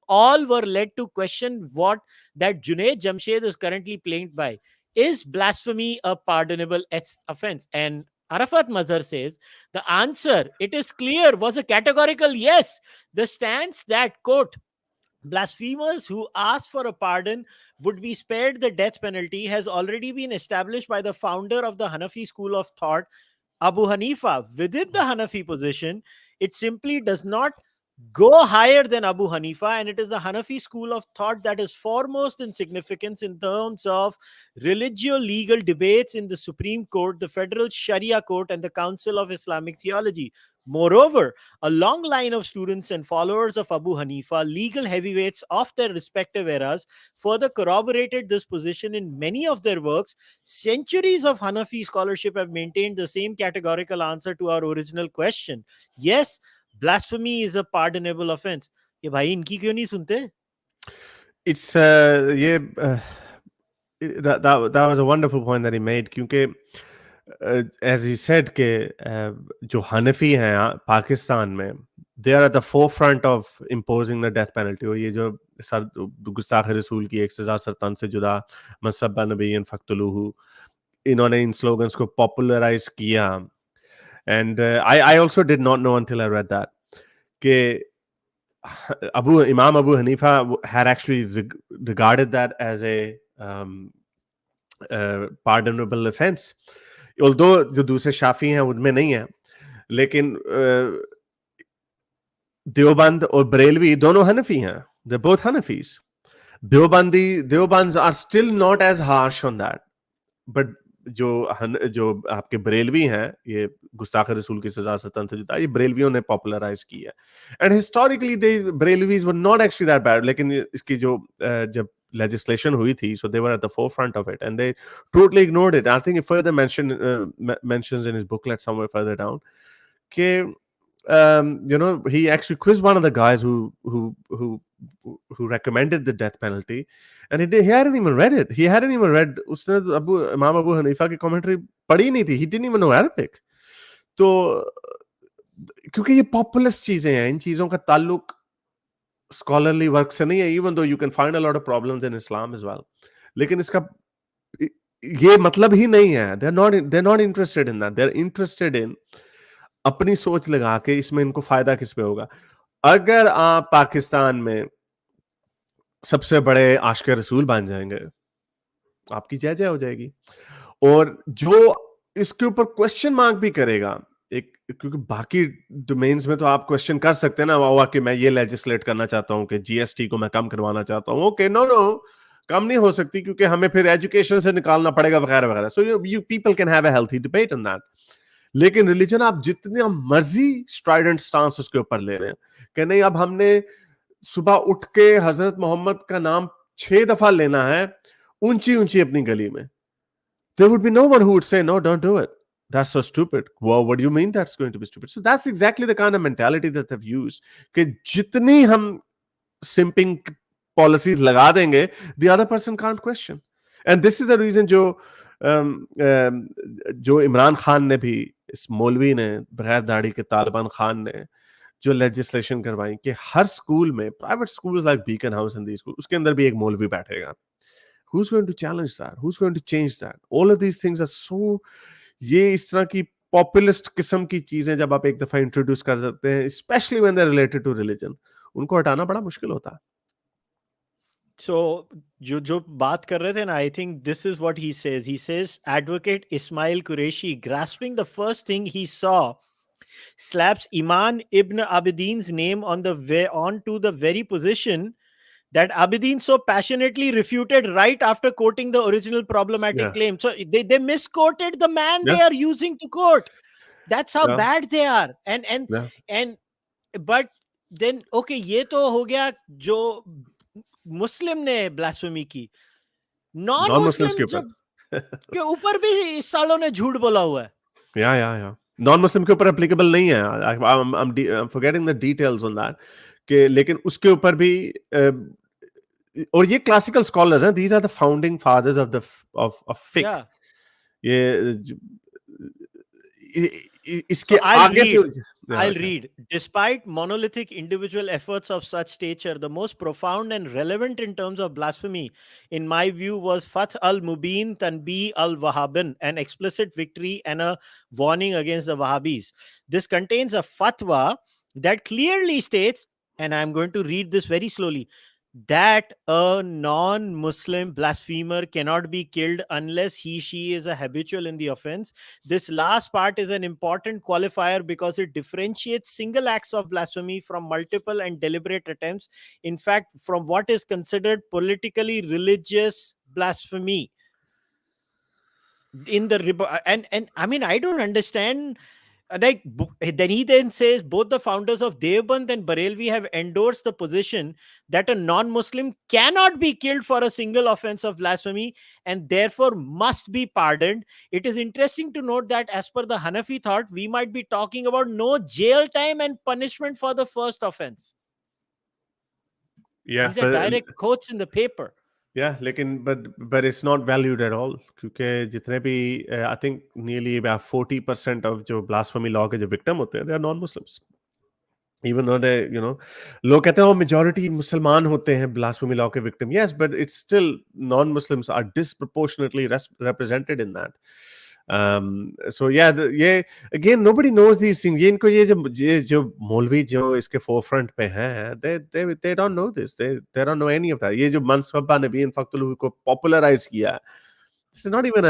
All were led to question what that Junaid Jamshed is currently plagued by. Is blasphemy a pardonable offense? And Arafat Mazhar says the answer, it is clear, was a categorical yes. The stance that, quote, blasphemers who ask for a pardon would be spared the death penalty has already been established by the founder of the Hanafi school of thought, Abu Hanifa. Within the Hanafi position, it simply does not go higher than Abu Hanifa, and it is the Hanafi school of thought that is foremost in significance in terms of religio-legal debates in the Supreme Court, the Federal Sharia Court, and the Council of Islamic Theology. Moreover, a long line of students and followers of Abu Hanifa, legal heavyweights of their respective eras, further corroborated this position in many of their works. Centuries of Hanafi scholarship have maintained the same categorical answer to our original question. Yes, blasphemy is a pardonable offense. ये भाई इनकी क्यों नहीं सुनते? It's that was a wonderful point that he made, क्योंकि as he said कि जो हनफी हैं पाकिस्तान में, they are at the forefront of imposing the death penalty. और ये जो गुस्ताख रसूल की 1000 सरतन से जुदा मसब्बा नबी फक्तुलूहु, इन्होंने इन slogans को popularize किया. And I also did not know until I read that कि Imam Abu Hanifa had actually regarded that as a pardonable offense. Although जो दूसरे शाफी हैं उनमें नहीं है, लेकिन देवबंद और बरेलवी दोनों हनफी हैं. They're both Hanafis. Deobandis are still not as harsh on that. But जो आपके बरेलवी हैं, ये गुस्ताख रसूल की सजा सतन से जुदा, ये बरेलवियों ने पॉपुलराइज की है. And historically the Barelvis were not actually that bad, लेकिन इसकी जो जब legislation हुई थी, so they were at the forefront of it, and they totally ignored it. I think it further mentions in his booklet somewhere further down कि he actually quizzed one of the guys who recommended the death penalty, and he hadn't even read it. He hadn't even read उसने Imam Abu Hanifa की commentary पढ़ी नहीं थी. He didn't even know Arabic. तो क्योंकि ये populist चीजें हैं, इन चीजों का ताल्लुक scholarly work से नहीं है, even though you can find a lot of problems in Islam as well. लेकिन इसका ये मतलब ही नहीं है. They're not interested in that. They're interested in अपनी सोच लगा के इसमें इनको फायदा किस पे होगा. अगर आप पाकिस्तान में सबसे बड़े आशिक रसूल बन जाएंगे, आपकी जय जय हो जाएगी. और जो इसके ऊपर क्वेश्चन मार्क भी करेगा, क्योंकि बाकी डोमेन्स में तो आप क्वेश्चन कर सकते हैं ना, वाह कि मैं ये लेजिस्लेट करना चाहता हूं कि जीएसटी को मैं कम करवाना चाहता हूं. ओके, नो कम नहीं हो सकती, क्योंकि हमें फिर एजुकेशन से निकालना पड़ेगा वगैरह वगैरह. So you people can have a healthy debate on that. लेकिन रिलीजन आप जितना मर्जी स्ट्राइडेंट स्टांस उसके ऊपर ले रहे हैं कि नहीं, अब हमने सुबह उठ के हजरत मोहम्मद का नाम 6 दफा लेना है ऊंची ऊंची अपनी गली में, there would be no one who would say, no, don't do it. That's so stupid. Well, what do you mean that's going to be stupid? So that's exactly the kind of mentality that they've used. कि जितनी हम simping policies लगा देंगे, the other person can't question. And this is the reason जो इमरान खान ने भी, इस मौलवी ने, बगैर दाढ़ी के तालिबान खान ने जो लेजिस्लेशन करवाई कि हर स्कूल में, private schools like beacon house and the school, उसके अंदर भी एक मौलवी बैठेगा. Who's going to challenge that? Who's going to change that? All of these things are so, ये इस तरह की पॉपुलिस्ट किस्म की चीजें जब आप एक दफा इंट्रोड्यूस कर सकते हैं, specially when they related to religion, उनको हटाना बड़ा मुश्किल होता है. So जो जो बात कर रहे थे ना, I think this is what he says. He says advocate Ismail Qureshi, grasping the first thing he saw, slaps Iman ibn Abidin's name on the way onto the very position that Abidin so passionately refuted right after quoting the original problematic Yeah, claim. So they misquoted the man yeah, they are using to quote. That's how yeah, bad they are. And but then okay, ये तो हो गया जो मुस्लिम ने blasphemy की. Non non Muslims के मुस्लिम ऊपर. जब के ऊपर भी इस सालों ने झूठ बोला हुआ है. या नॉन मुस्लिम के ऊपर एप्लीकेबल नहीं है. I'm forgetting the details on that, कि लेकिन उसके ऊपर भी और ये क्लासिकल स्कॉलर्स हैं, these are the founding fathers of the of fiqh. Yeah. ये इसके So आगे से I'll read. Despite monolithic individual efforts of such stature, the most profound and relevant in terms of blasphemy, in my view, was Fath al-Mubin Tanbih al-Wahhabin, an explicit victory and a warning against the Wahhabis. This contains a fatwa that clearly states, and I'm going to read this very slowly, that a non-Muslim blasphemer cannot be killed unless she is a habitual in the offense. This last part is an important qualifier because it differentiates single acts of blasphemy from multiple and deliberate attempts, in fact, from what is considered politically religious blasphemy. In the and I mean, I don't understand. Like then he then says both the founders of Deoband and Barelvi have endorsed the position that a non-Muslim cannot be killed for a single offense of blasphemy and therefore must be pardoned. It is interesting to note that as per the Hanafi thought, we might be talking about no jail time and punishment for the first offense. yeah, These are direct quotes in the paper. Yeah, लेकिन but it's not valued at all, क्योंकि जितने भी I think nearly about 40% of जो blasphemy law के जो victim होते हैं, they are non-Muslims. Even though they, लोग कहते हैं वो majority मुसलमान होते हैं blasphemy law के victim. Yes, but it's still non-Muslims are disproportionately represented in that. So yeah, ये again nobody knows these things. ये इनको ये जो मौलवी जो इसके forefront पे हैं, they don't know this. They don't know any of that. ये जो मनसबा नबी फ़क़्तुलूहु को popularize किया, this is not even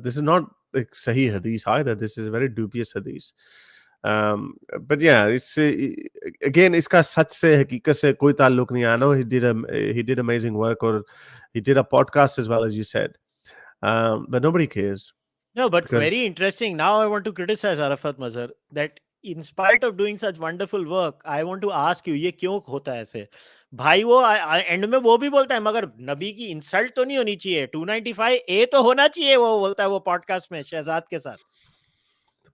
this is not एक सही hadith either. This is a very dubious hadith. But yeah, it's again इसका सच से हकीकत से कोई ताल्लुक नहीं. I know he did amazing work, or he did a podcast as well, as you said. But nobody cares. No, but Because very interesting. Now I want to criticize Arafat Mazhar that in spite of doing such wonderful work, I want to ask you, ये क्यों होता है ऐसे? भाई वो and में वो भी बोलता है मगर नबी की इंसल्ट तो नहीं होनी चाहिए, 295A तो होना चाहिए, वो बोलता है वो पॉडकास्ट में शहजाद के साथ.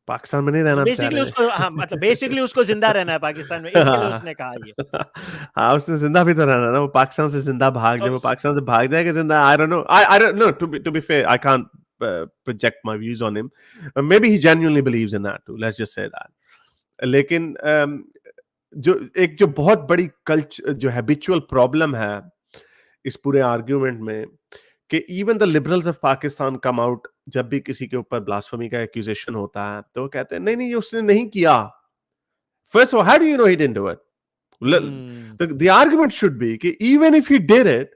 पाकिस्तान में नहीं रहना बेसिकली उसको, हाँ मतलब बेसिकली उसको जिंदा रहना है पाकिस्तान में, इसके लिए उसने कहा ये. हाँ, उसने जिंदा भी तो रहना ना. वो पाकिस्तान से जिंदा भाग जाए, वो पाकिस्तान से भाग जाएगा जिंदा. I don't know. I don't know. To be fair, I can't project my views on him. Maybe he genuinely believes in that too. Let's just say that. लेकिन जो बहुत बड़ी जो हैबिचुअल प्रॉब्लम है इस पूरे आर्ग्यूमेंट में, कि even the liberals of Pakistan come out जब भी किसी के ऊपर ब्लास्फेमी का एक्यूजेशन होता है, तो वो कहते हैं नहीं ये उसने नहीं किया. First of all, how do you know he didn't do it? The argument should be कि even if he did it,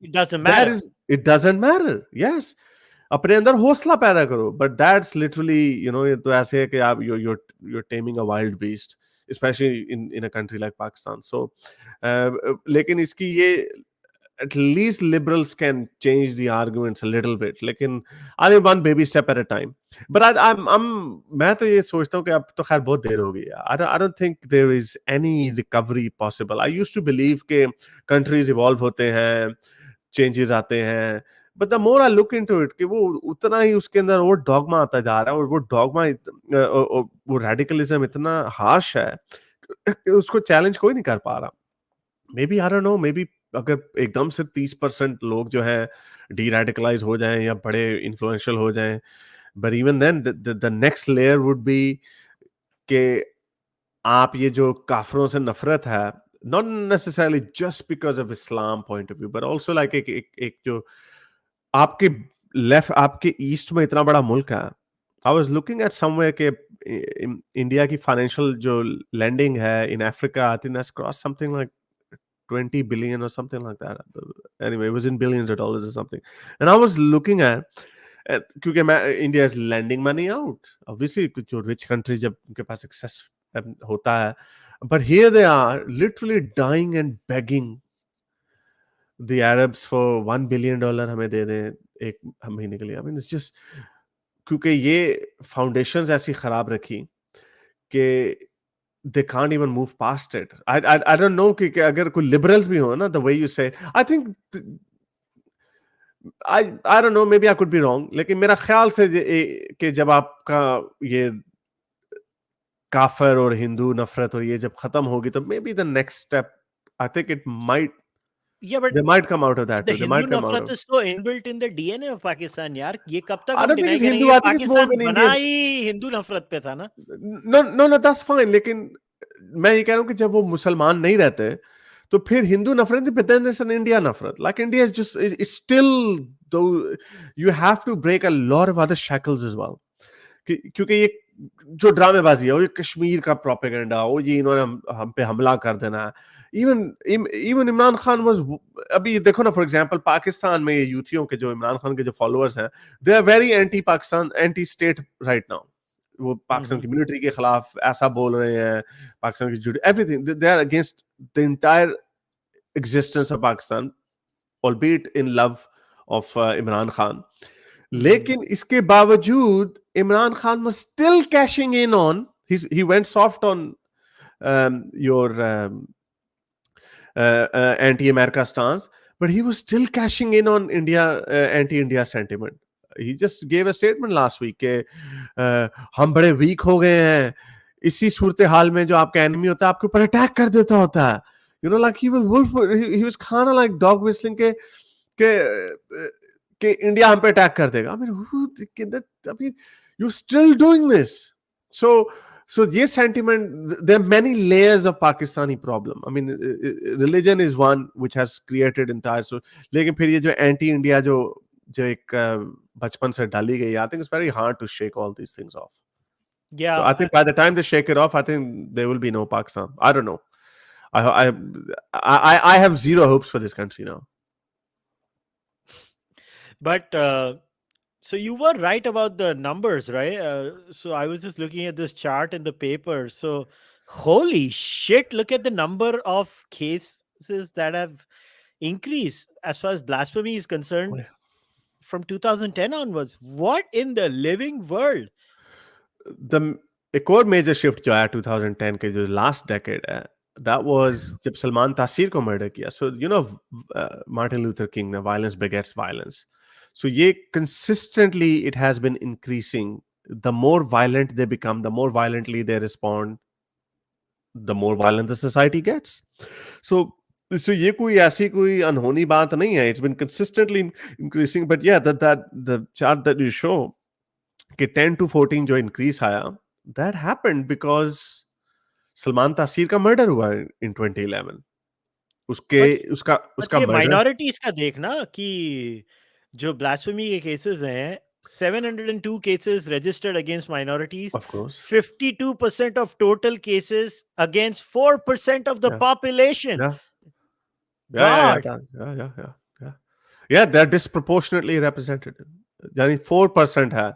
it doesn't matter. It doesn't matter. Yes. अपने अंदर हौसला पैदा करो. But that's literally, ये तो ऐसे है कि आप you're taming a wild beast, especially in a country like Pakistan. So लेकिन इसकी ये at least liberals can change the arguments a little bit. लेकिन I think one baby step at a time. But मैं तो ये सोचता हूँ कि अब तो खैर बहुत देर हो गई है. I don't think there is any recovery possible. I used to believe कि countries evolve होते हैं, changes आते हैं. But the more I look into it, कि वो उतना ही उसके अंदर वो dogma आता जा रहा है और वो dogma वो radicalism इतना harsh है कि उसको challenge कोई नहीं कर पा रहा. Maybe I don't know, maybe अगर एकदम से 30% लोग जो है डीरेडिकलाइज हो जाएं या बड़े इन्फ्लुएंशियल हो जाएं, but even then the next layer would be कि आप ये जो काफरों से नफरत है, not necessarily just because of Islam point of view, but also like एक जो आपके लेफ्ट आपके ईस्ट में इतना बड़ा मुल्क है. I was looking at somewhere कि इंडिया की फाइनेंशियल जो lending है in Africa, I think that's crossed something like 20 billion or something like that. Anyway, it was in billions of dollars or something. And I was looking at क्योंकि India is lending money out. Obviously, कुछ जो rich countries जब उनके पास access होता है, but here they are literally dying and begging the Arabs for $1 billion हमें दे दें एक महीने के लिए. I mean, it's just क्योंकि ये foundations ऐसी खराब रखी कि they can't even move past it. I don't know कि अगर कोई liberals भी हो ना, the way you say, I think I don't know, maybe I could be wrong, लेकिन मेरा ख्याल से कि जब आपका ये काफर और हिंदू नफरत और ये जब खत्म होगी तो maybe the next step, I think it might, Yeah, but they might come out of that the too. They Hindu might come out nafrat of. is so inbuilt in the DNA of Pakistan, यार. ये कब तक I हम don't think deny it's Hindu. करेंगे? I think it's more of Pakistan an बना Indian. ही हिंदू नफरत पे था ना. No, that's fine. लेकिन मैं ये कह रहा हूँ कि जब वो मुसलमान नहीं रहते तो फिर हिंदू नफरत but then there's an India नफरत. Like India is just, it's still, though you have to break a lot of other shackles as well. क्योंकि ये जो ड्रामेबाजी है, वो ये कश्मीर का प्रोपेगेंडा, वो ये इन्होंने हम पे हमला कर देना. इवन इमरान खान वाज, अभी देखो ना, फॉर एग्जांपल पाकिस्तान में ये यूथियों के जो इमरान खान के जो फॉलोअर्स हैं, they are very anti Pakistan, anti state right now. वो पाकिस्तान की मिलिट्री के खिलाफ ऐसा बोल रहे हैं, पाकिस्तान की everything, they are against the entire existence of Pakistan, albeit in love of Imran Khan. लेकिन इसके बावजूद Imran Khan was still cashing in on, he went soft on your anti-America stance, but he was still cashing in on India, anti-India sentiment. He just gave a statement last week कि हम बड़े week हो गए हैं, इसी सूरत हाल में जो आपका एनिमी होता है आपके ऊपर अटैक कर देता होता है. You know, like he was kind of like dog whistling कि इंडिया हम पे अटैक कर देगा. I mean, you're still doing this. So ये sentiment, there are many layers of Pakistani problem. I mean, religion is one which has created entire. So लेकिन फिर ये जो anti-India जो एक बचपन से डाली गई, I think it's very hard to shake all these things off. Yeah, so I think by the time they shake it off, I think there will be no Pakistan. I don't know. I have zero hopes for this country now. but so you were right about the numbers, right? So I was just looking at this chart in the paper. So holy shit, look at the number of cases that have increased as far as blasphemy is concerned. Oh, yeah. From 2010 onwards. What in the living world? एक और major shift जो आया 2010 के जो last decade है, that was जब सलमान तासीर को मर्डर किया. So you know, Martin Luther King, the violence begets violence. So ये consistently it has been increasing. The more violent they become, the more violently they respond, the more violent the society gets. So ये कोई ऐसी कोई अनहोनी बात नहीं है. It's been consistently increasing. But yeah, that the chart that you show कि 10 to 14 जो increase आया, that happened because सलमान तासीर का मर्डर हुआ in 2011. उसका ये मर्डर. माइनॉरिटीज का देखना कि जो ब्लास्फेमी के केसेस हैं, 702 cases registered against minorities. Of course. 52% of total cases against 4% of the population. God. Yeah, they're disproportionately represented. यानी 4% है.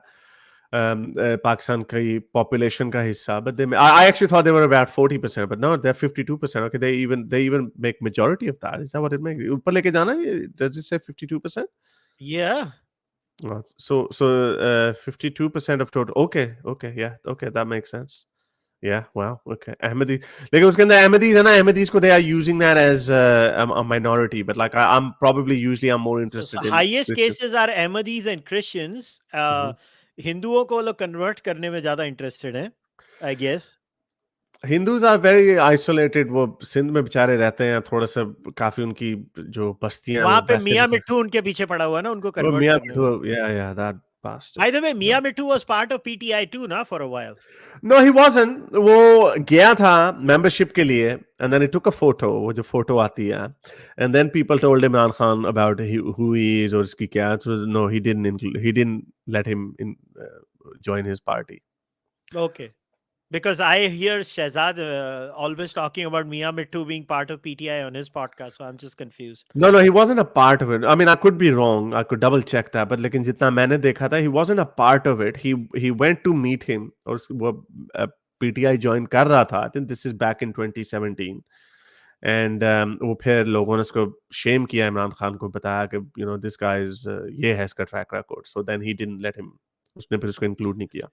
पाकिस्तान की population का हिस्सा, but I actually thought they were about 40%, but no, they're 52%. Okay, they even make majority of that. Is that what it makes? ऊपर लेके जाना है? Does it say 52%? Yeah. So 52% of total. Okay, yeah, okay, that makes sense. Yeah, wow, okay. Ahmadi, लेकिन उसके अंदर Ahmadis है ना, Ahmadis को they are using that as a minority, but like I'm probably usually I'm more So interested in highest Christians. cases are Ahmadis and Christians. Mhm. हिंदुओं को वो लोग कन्वर्ट करने में ज्यादा इंटरेस्टेड हैं, I guess. Hindus are very isolated. वो सिंध में बेचारे रहते हैं, थोड़ा सा काफी उनकी जो बस्तियां हैं वहां वो पे वैसे मियां बेचारे. मिट्ठू उनके पीछे पड़ा हुआ है ना, उनको वो कन्वर्ट मियां करने मिठू, में. yeah, that bastard. By the way, Yeah. Mian Mitthu was part of PTI too ना for a while. No, he wasn't. वो गया था membership के लिए, and then he took a photo. वो जो photo आती है, and then people told Imran Khan about who he is और इसकी क्या. So no, he didn't let him join his party. Okay. Because I hear Shehzad always talking about Mia Mittu being part of PTI on his podcast, so I'm just confused. No, he wasn't a part of it. I mean, I could be wrong. I could double check that. But लेकिन जितना मैंने देखा था, he wasn't a part of it. He went to meet him और वो PTI join कर रहा था. I think this is back in 2017. And वो फिर लोगों ने उसको shame किया इमरान खान को, बताया कि this guy is ये है इसका track record. So then he didn't let him. उसने फिर उसको include नहीं किया.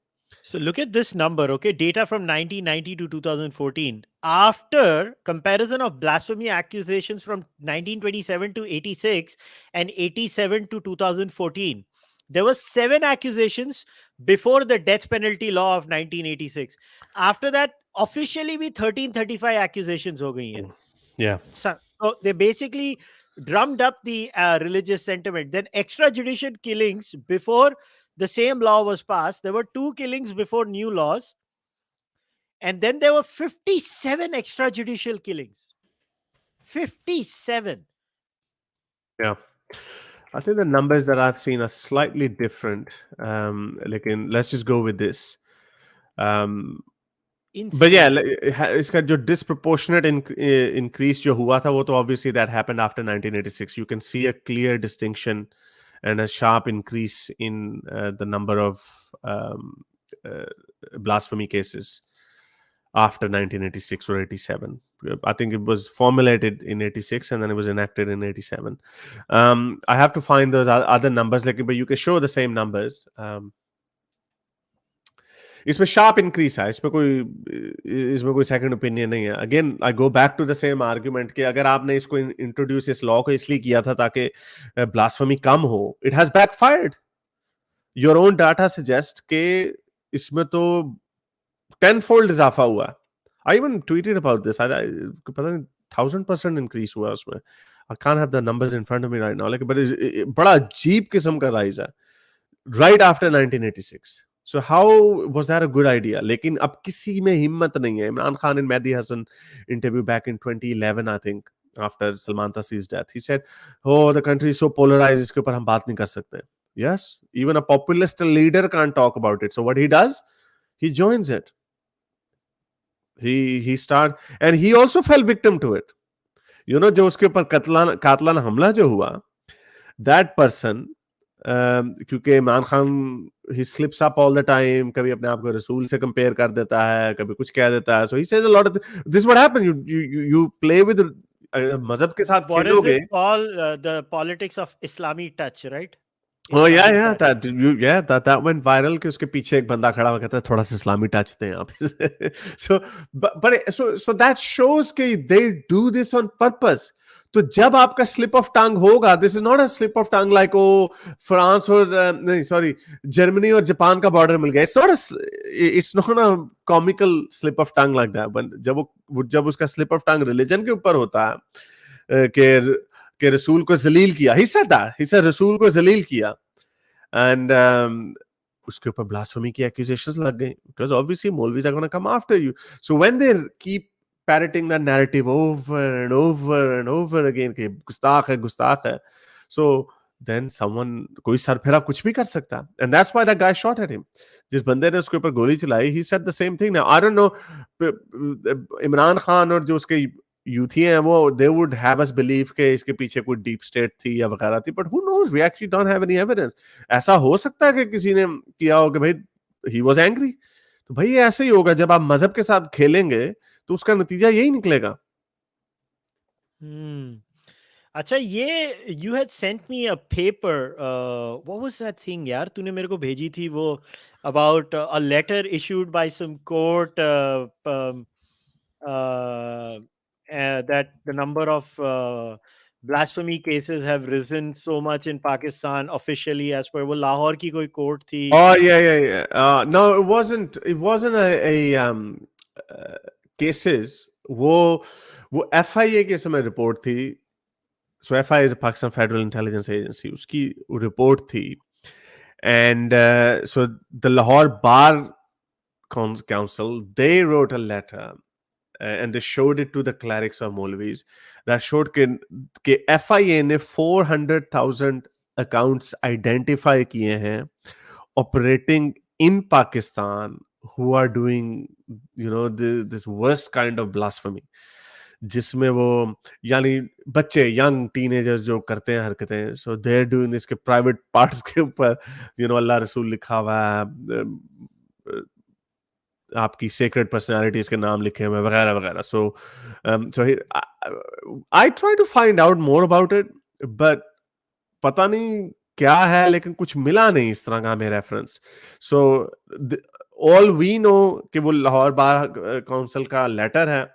So look at this number, okay? Data from 1990 to 2014. After comparison of blasphemy accusations from 1927 to 86 and 87 to 2014, there were 7 accusations before the death penalty law of 1986. After that, officially भी 1335 accusations हो गई हैं. Yeah. So they basically drummed up the religious sentiment. Then extrajudicial killings before the same law was passed. There were 2 killings before new laws. And then there were 57 extrajudicial killings. 57. Yeah. I think the numbers that I've seen are slightly different. Let's just go with this. But yeah, इसका जो disproportionate increase जो हुआ था, वो तो obviously that happened after 1986. You can see a clear distinction and a sharp increase in the number of blasphemy cases after 1986 or 87. I think it was formulated in 86 and then it was enacted in 87. I have to find those other numbers, but you can show the same numbers. इसमें sharp increase है, इसमें कोई second opinion नहीं है. Again, I go back to the same argument कि अगर आपने इसको introduce इस law को इसलिए किया था ताकि blasphemy कम हो, it has backfired. Your own data suggest कि इसमें तो tenfold इजाफा हुआ. I even tweeted about this. पता नहीं 1000% increase हुआ उसमें. I can't have the numbers in front of me right now. But बड़ा अजीब किस्म का rise है. Right after 1986. So how was that a good idea? लेकिन अब किसी में हिम्मत नहीं है. Imran Khan and Mehdi Hasan interview back in 2011, I think, after Salman Taseer's death. He said, "Oh, the country is so polarized. इसके ऊपर हम बात नहीं कर सकते." Yes, even a populist leader can't talk about it. So what he does, he joins it. He started, and he also fell victim to it. जो उसके ऊपर कातलाना हमला जो हुआ, that person, क्योंकि Imran Khan he slips up all the time, कभी अपने आप को रसूल से कंपेयर कर देता है, कभी कुछ कह देता है. So he says a lot of this is what happened. You play with मजहब के साथ What is खेलोगे. it called? The politics of Islami touch, right? Oh yeah, Islamic touch. that went viral कि उसके पीछे एक बंदा खड़ा हुआ कहता है थोड़ा सा इस्लामी टच दें आप. So that shows कि they do this on purpose. तो जब आपका slip of tongue होगा, this is not a slip of tongue like France और नहीं sorry जर्मनी और जापान का बॉर्डर मिल गया. It's not a comical slip of tongue like that. But जब उसका slip of tongue religion के ऊपर होता है कि रसूल को जलील किया, he said that. He said रसूल को जलील किया, and उसके ऊपर blasphemy की accusations लग गई, because obviously Maulvis are going to come after you. So when they keep parroting that narrative over and over and over again कि गुस्ताख है, so then कोई सरफेरा कुछ भी कर सकता, and that's why that guy shot at him. जिस बंदे ने उसके ऊपर गोली चलाई, he said the same thing. Now I don't know, Imran Khan और जो उसके यूथी हैं वो they would have us believe कि इसके पीछे कोई deep state थी या वगैरह थी, but who knows, we actually don't have any evidence. ऐसा हो सकता है कि किसी ने किया हो कि भाई ही वाज एंग्री। तो भाई ऐसे ही होगा, जब आप मजहब के साथ खेलेंगे तो उसका नतीजा यही निकलेगा। अच्छा, ये you had sent me a paper, what was that thing यार, तूने मेरे को भेजी थी वो, about a letter issued by some court that the number of blasphemy cases have risen so much in Pakistan officially, as per वो लाहौर की कोई कोर्ट थी. Oh yeah. No, it wasn't a cases. वो FIA के समय report थी। So FIA is a Pakistan Federal Intelligence Agency. उसकी report थी, and so the Lahore Bar Council, they wrote a letter, and they showed it to the clerics or Maulvis, that showed कि FIA ने 400,000 accounts identify किए हैं operating in Pakistan who are doing, this worst kind of blasphemy, जिसमें वो यानी बच्चे, young teenagers जो करते हैं हरकतें, सो दे आर डूइंग दिस के प्राइवेट पार्ट्स के ऊपर अल्लाह रसूल लिखा हुआ है, आपकी सेक्रेट पर्सनालिटीज के नाम लिखे हुए वगैरह वगैरह। So I try to find out more about it, but पता नहीं क्या है, लेकिन कुछ मिला नहीं इस तरह का हमें reference. So all we know कि वो लाहौर बार काउंसिल का लेटर है,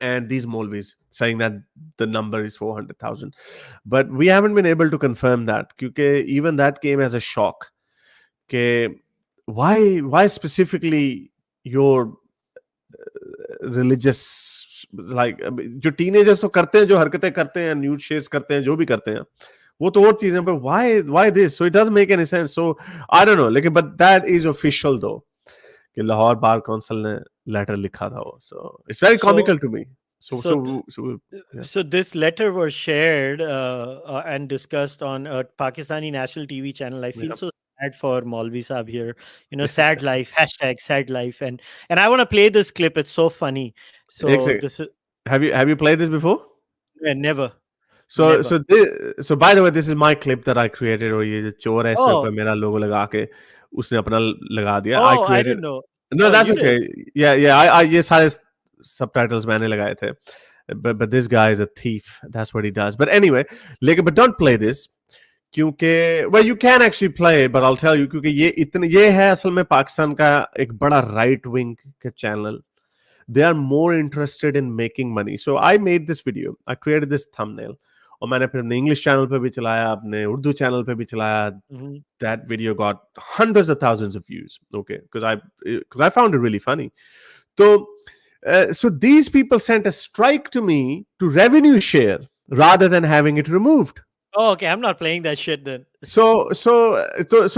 and these Maulvis saying that the number is 400,000, but we haven't been able to confirm that, because even that came as a shock. Why specifically your religious, like जो teenagers तो करते हैं, जो हरकतें करते हैं, nude shares करते हैं, जो भी करते हैं, वो तो और चीजें, पर why this? So it doesn't make any sense. So I don't know, लेकिन but that is official though, कि लाहौर बार काउंसिल ने लेटर लिखा था वो। So it's very comical to me. So So, yeah. so this letter was shared and discussed on a Pakistani national TV channel. I feel Yeah. so sad for Maulvi Saab here. Sad life, hashtag sad life. And I want to play this clip. It's so funny. एक So second. this is Have you played this before? never. So Never. by the way, this is my clip that I created, और ये जो चोर है इसने ऊपर Oh, मेरा लोगो लगा के उसने अपना लगा दिया। I I created. didn't know. No, Oh, that's you okay. did. Yeah, I ये सारे subtitles मैंने लगाए थे, but this guy is a thief. That's what he does. But anyway, but don't play this, क्योंकि well you can actually play it, but I'll tell you, क्योंकि ये है असल में पाकिस्तान का एक बड़ा right wing का channel. They are more interested in making money. So I made this video. I created this thumbnail. और मैंने फिर अपने इंग्लिश चैनल पे भी चलाया, अपने उर्दू चैनल पे भी चलाया। That video got hundreds of thousands of views. Okay, because I found it really funny. So these people sent a strike to me to revenue share rather than having it removed. Oh, okay. I'm not playing that shit then. So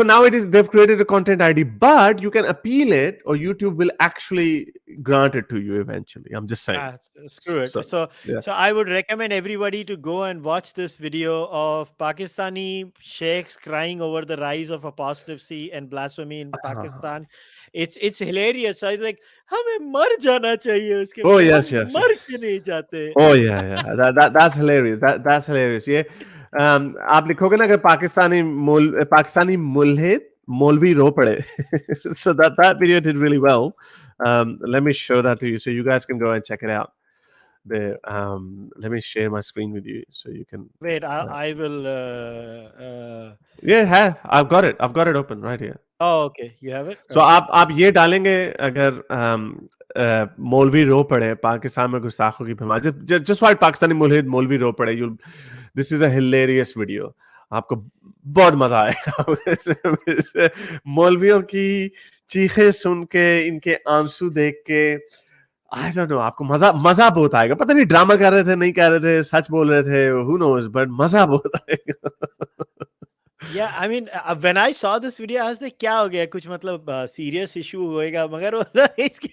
now they've created a content ID, but you can appeal it, or YouTube will actually grant it to you eventually. I'm just saying. Screw it. So yeah. I would recommend everybody to go and watch this video of Pakistani sheikhs crying over the rise of apostasy and blasphemy in Pakistan. It's hilarious. So it's like, हमें मर जाना चाहिए उसके Oh बाद, yes. हम मर क्यों नहीं जाते? Oh yeah. That's hilarious. That's hilarious. Yeah. आप लिखोगे ना कि पाकिस्तानी मुल्हिद मौलवी रो पड़े. So that video did really well. Let me show that to you so you guys can go and check it out. Let me share my screen with you so you can. Wait, I will. Yeah, I've got it open right here. Oh, okay. You have it. So आप ये डालेंगे अगर मौलवी रो पड़े पाकिस्तान में गुस्ताखों की भरमार, just write Pakistani मुल्हिद मौलवी रो पड़े, this is a hilarious video. आपको बहुत मजा आएगा। मौलवियों की चीखें सुन के, इनके आंसू देख के, I don't know, आपको मजा बहुत आएगा। पता नहीं ड्रामा कर रहे थे, नहीं कर रहे थे, सच बोल रहे थे, who knows, but मजा बहुत आएगा। Yeah, I mean, when I saw this video, I was like, क्या हो गया? कुछ मतलब serious issue होएगा, मगर वो इसके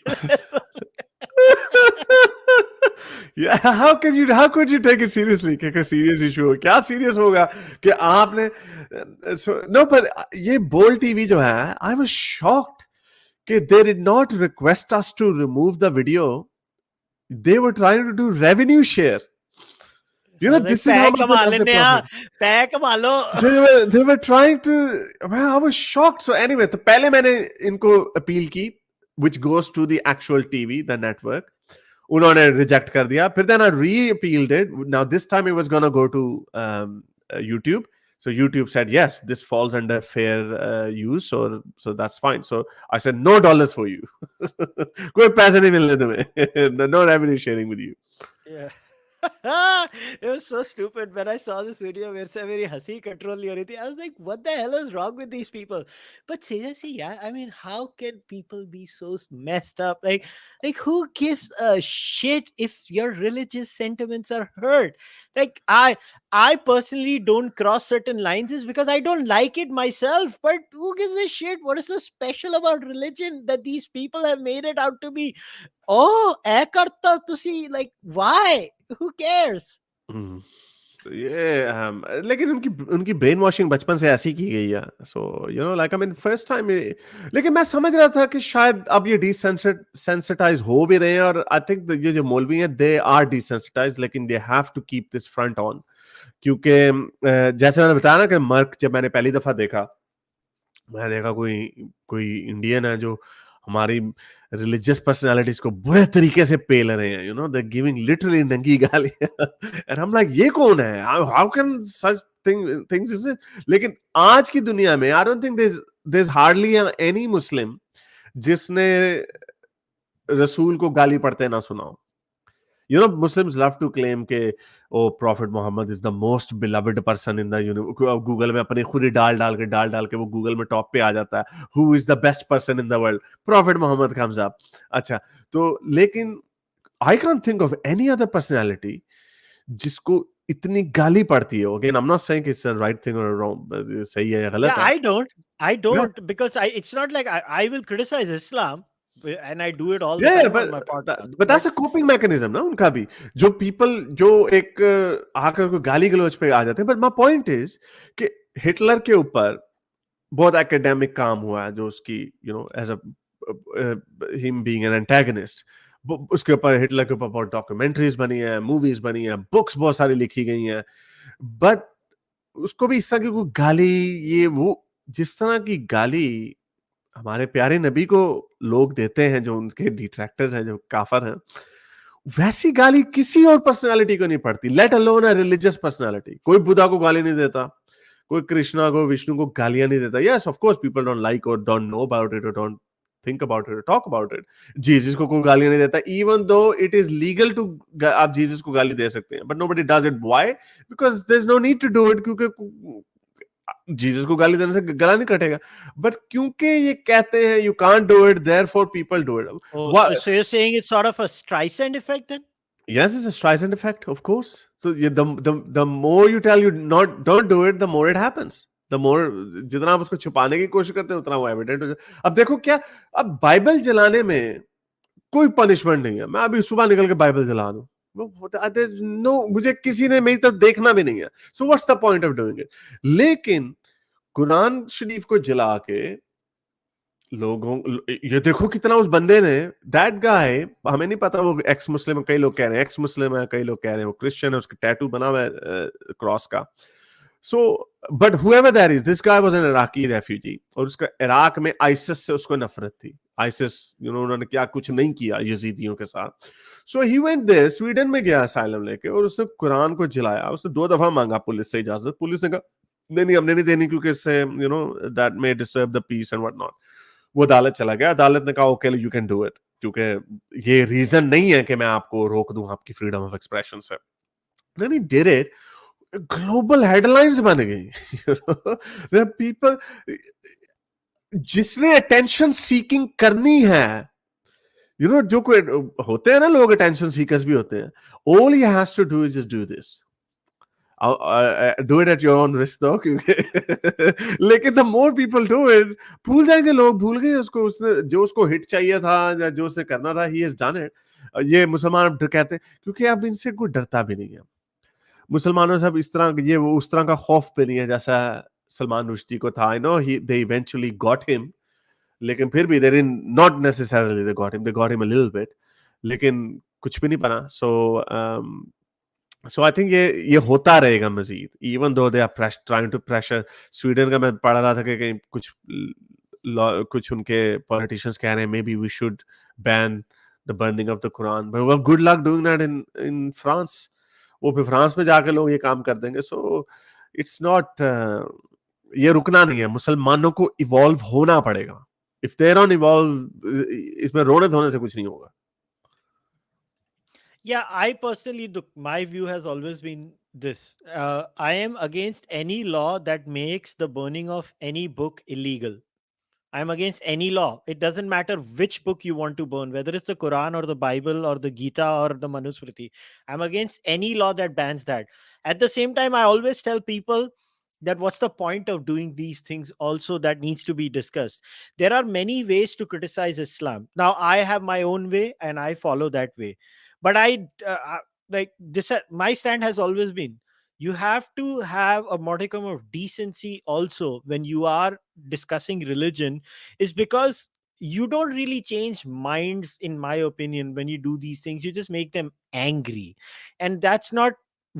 Yeah, how could you take it seriously? कि serious issue हो, क्या serious होगा कि आपने no, but ये बोल टीवी जो है, I was shocked कि they did not request us to remove the video. They were trying to do revenue share. You know, like this is how पैसे much they कमा love the लेने आ, prophet. पैसे कमा लो. They were trying to, man, I was shocked. So anyway, तो पहले मैंने इनको appeal की, which goes to the actual TV, the network. उन्होंने रिजेक्ट कर दिया. फिर then I re-appealed it. Now this time it was gonna go to YouTube. So YouTube said yes, this falls under fair use, so that's fine. So I said no dollars for you. कोई पैसे नहीं मिलने तुम्हें. No revenue sharing with you. Yeah. It was so stupid when I saw this video. मेरे से मेरी हंसी control नहीं हो रही थी. I was like, what the hell is wrong with these people? But seriously, yeah, I mean, how can people be so messed up? Like who gives a shit if your religious sentiments are hurt? Like I personally don't cross certain lines is because I don't like it myself. But who gives a shit? What is so special about religion that these people have made it out to be? Oh, ऐ करता तुसी, like why? Who cares? हम्म, तो ये लेकिन उनकी उनकी brain washing बचपन से ऐसी की गई है. So you know, like I mean first time. लेकिन मैं समझ रहा था कि शायद अब ये डिसेंसिटाइज हो भी रहे हैं, और आई थिंक ये जो मौलवी हैं दे आर डिसेंसिटाइज, लेकिन they have to keep this front on. क्योंकि जैसे मैंने बताया ना कि मर्क जब मैंने पहली दफा देखा, मैं देखा कोई कोई इंडियन है जो हमारी रिलीजियस पर्सनालिटीज को बुरे तरीके से पेल रहे हैं. You know, they giving literally नंगी गालियां. एंड हम लाइक, ये कौन है? How can such things is. लेकिन आज की दुनिया में I don't think there is hardly any Muslim जिसने रसूल को गाली पढ़ते ना सुना हो. You know, Muslims love to claim के oh Prophet Muhammad is the most beloved person in the universe. Google में अपने खुद ही डाल के वो गूगल में टॉप पे आ जाता है. Who is the best person in the world? Prophet Muhammad comes up. अच्छा, तो लेकिन I can't think of any other personality जिसको इतनी गाली पड़ती है. Again, I'm not saying it's a right thing or wrong. सही है या गलत Yeah, है. I Yeah. don't because it's not like I will criticize Islam and I do it all the Yeah, time on my podcast. but that's a coping mechanism ना उनका भी. जो people जो एक आकर को गाली गलौज पे आ जाते हैं. But my point is कि हिटलर के ऊपर बहुत एकेडमिक काम हुआ है, जो उसकी you know as a him being an antagonist. उसके ऊपर हिटलर के ऊपर बहुत डॉक्यूमेंट्रीज बनी है, मूवीज बनी है, बुक्स बहुत सारी लिखी गई हैं. बट उसको भी इस तरह की कोई गाली, ये वो जिस तरह की गाली हमारे प्यारे नबी को लोग देते हैं, जो उनके डिट्रैक्टर्स हैं, जो काफर हैं, वैसी गाली किसी और पर्सनालिटी को नहीं पड़ती. Let alone a religious personality. कोई बुद्धा को गाली नहीं देता, कोई कृष्णा को, विष्णु को गालियां नहीं देता. Yes, of course people don't like और डोंट नो अबाउट इट और don't think about it, talk about it. Jesus को कोई गालियां नहीं देता, even though it is legal to. आप जीसस को गाली दे सकते हैं, but nobody does it. Why? Because there is no need to do it. क्योंकि जीसस को गाली देने से गला नहीं कटेगा. बट क्योंकि ये कहते हैं you can't do it, therefore people do it. Oh, so you're saying it's sort of a Streisand effect then? Yes, it's a Streisand effect, of course. So the more you tell you don't do it, the more it happens. The more जितना आप उसको छुपाने की कोशिश करते हैं, उतना वो एविडेंट हो जाता है. अब देखो क्या, अब बाइबल जलाने में कोई पनिशमेंट नहीं है. मैं अभी सुबह निकल के बाइबल जला दूं, नो, मुझे किसी ने मेरी तरफ देखना भी नहीं है. So what's the point of doing it? लेकिन कुरान शरीफ को जला के लोगों, ये देखो कितना उस बंदे ने, दैट गाय, हमें नहीं पता वो एक्स मुस्लिम, कई लोग कह रहे हैं एक्स मुस्लिम है, कई लोग कह रहे हैं वो क्रिश्चियन है, उसका टैटू बना हुआ है क्रॉस का. So but whoever that is, this guy was an Iraqi refugee, और उसका इराक में आइसिस से उसको नफरत थी. आइसिस, यू नो, उन्होंने क्या कुछ नहीं किया यजीदियों के साथ. सो ही वेंट देयर, स्वीडन में गया असाइलम लेके, और उसने कुरान को जलाया. उसने 2 दफा मांगा पुलिस से इजाजत. पुलिस ने कहा नहीं हमने नहीं देनी, क्योंकि इससे you know that may disturb the peace and what not. वो अदालत चला गया. अदालत ने कहा okay you can do it, क्योंकि ये रीजन नहीं है कि मैं आपको रोक दूं आपकी फ्रीडम ऑफ एक्सप्रेशन से. Then he did it. Global headlines बन गई. पीपल जिसने अटेंशन सीकिंग करनी है, यू नो, जो कोई होते हैं ना लोग, अटेंशन सीकर्स भी होते हैं. All he has to do is just do this. Do it at your own risk though, क्योंकि लेकिन the more people do it, भूल जाएंगे लोग, भूल गए उसको, उसने जो उसको हिट चाहिए था या जो उसने करना था, ही हैज डन इट. ये मुसलमान कहते हैं क्योंकि अब इनसे कोई डरता भी नहीं है. मुसलमानों से अब इस तरह ये वो उस तरह का खौफ भी नहीं है जैसा सलमान रुश्दी को था. I know they eventually got him, लेकिन फिर भी they didn't not necessarily they got him a little bit, लेकिन कुछ भी नहीं बना. सो सो आई थिंक ये होता रहेगा Majeed, even though they are trying to pressure. Sweden का मैं पढ़ रहा था कि कहीं कुछ उनके पॉलिटिशियंस कह रहे हैं maybe we should ban the burning of the Quran, but well good luck doing that in in France. वो फिर फ्रांस में जाके लोग ये काम कर देंगे. सो इट्स नॉट, ये रुकना नहीं है, मुसलमानों को इवॉल्व होना पड़ेगा. इफ दे डोंट इवॉल्व, इसमें रोने धोने से कुछ नहीं होगा. Yeah, I personally, my view has always been this. I am against any law that makes the burning of any book illegal. I'm against any law. It doesn't matter which book you want to burn, whether it's the Quran or the Bible or the Gita or the Manusmriti. I'm against any law that bans that. At the same time, I always tell people that what's the point of doing these things also that needs to be discussed. There are many ways to criticize Islam. Now, I have my own way and I follow that way. But like this, my stand has always been you have to have a modicum of decency also when you are discussing religion, is because you don't really change minds, in my opinion. When you do these things, you just make them angry, and that's not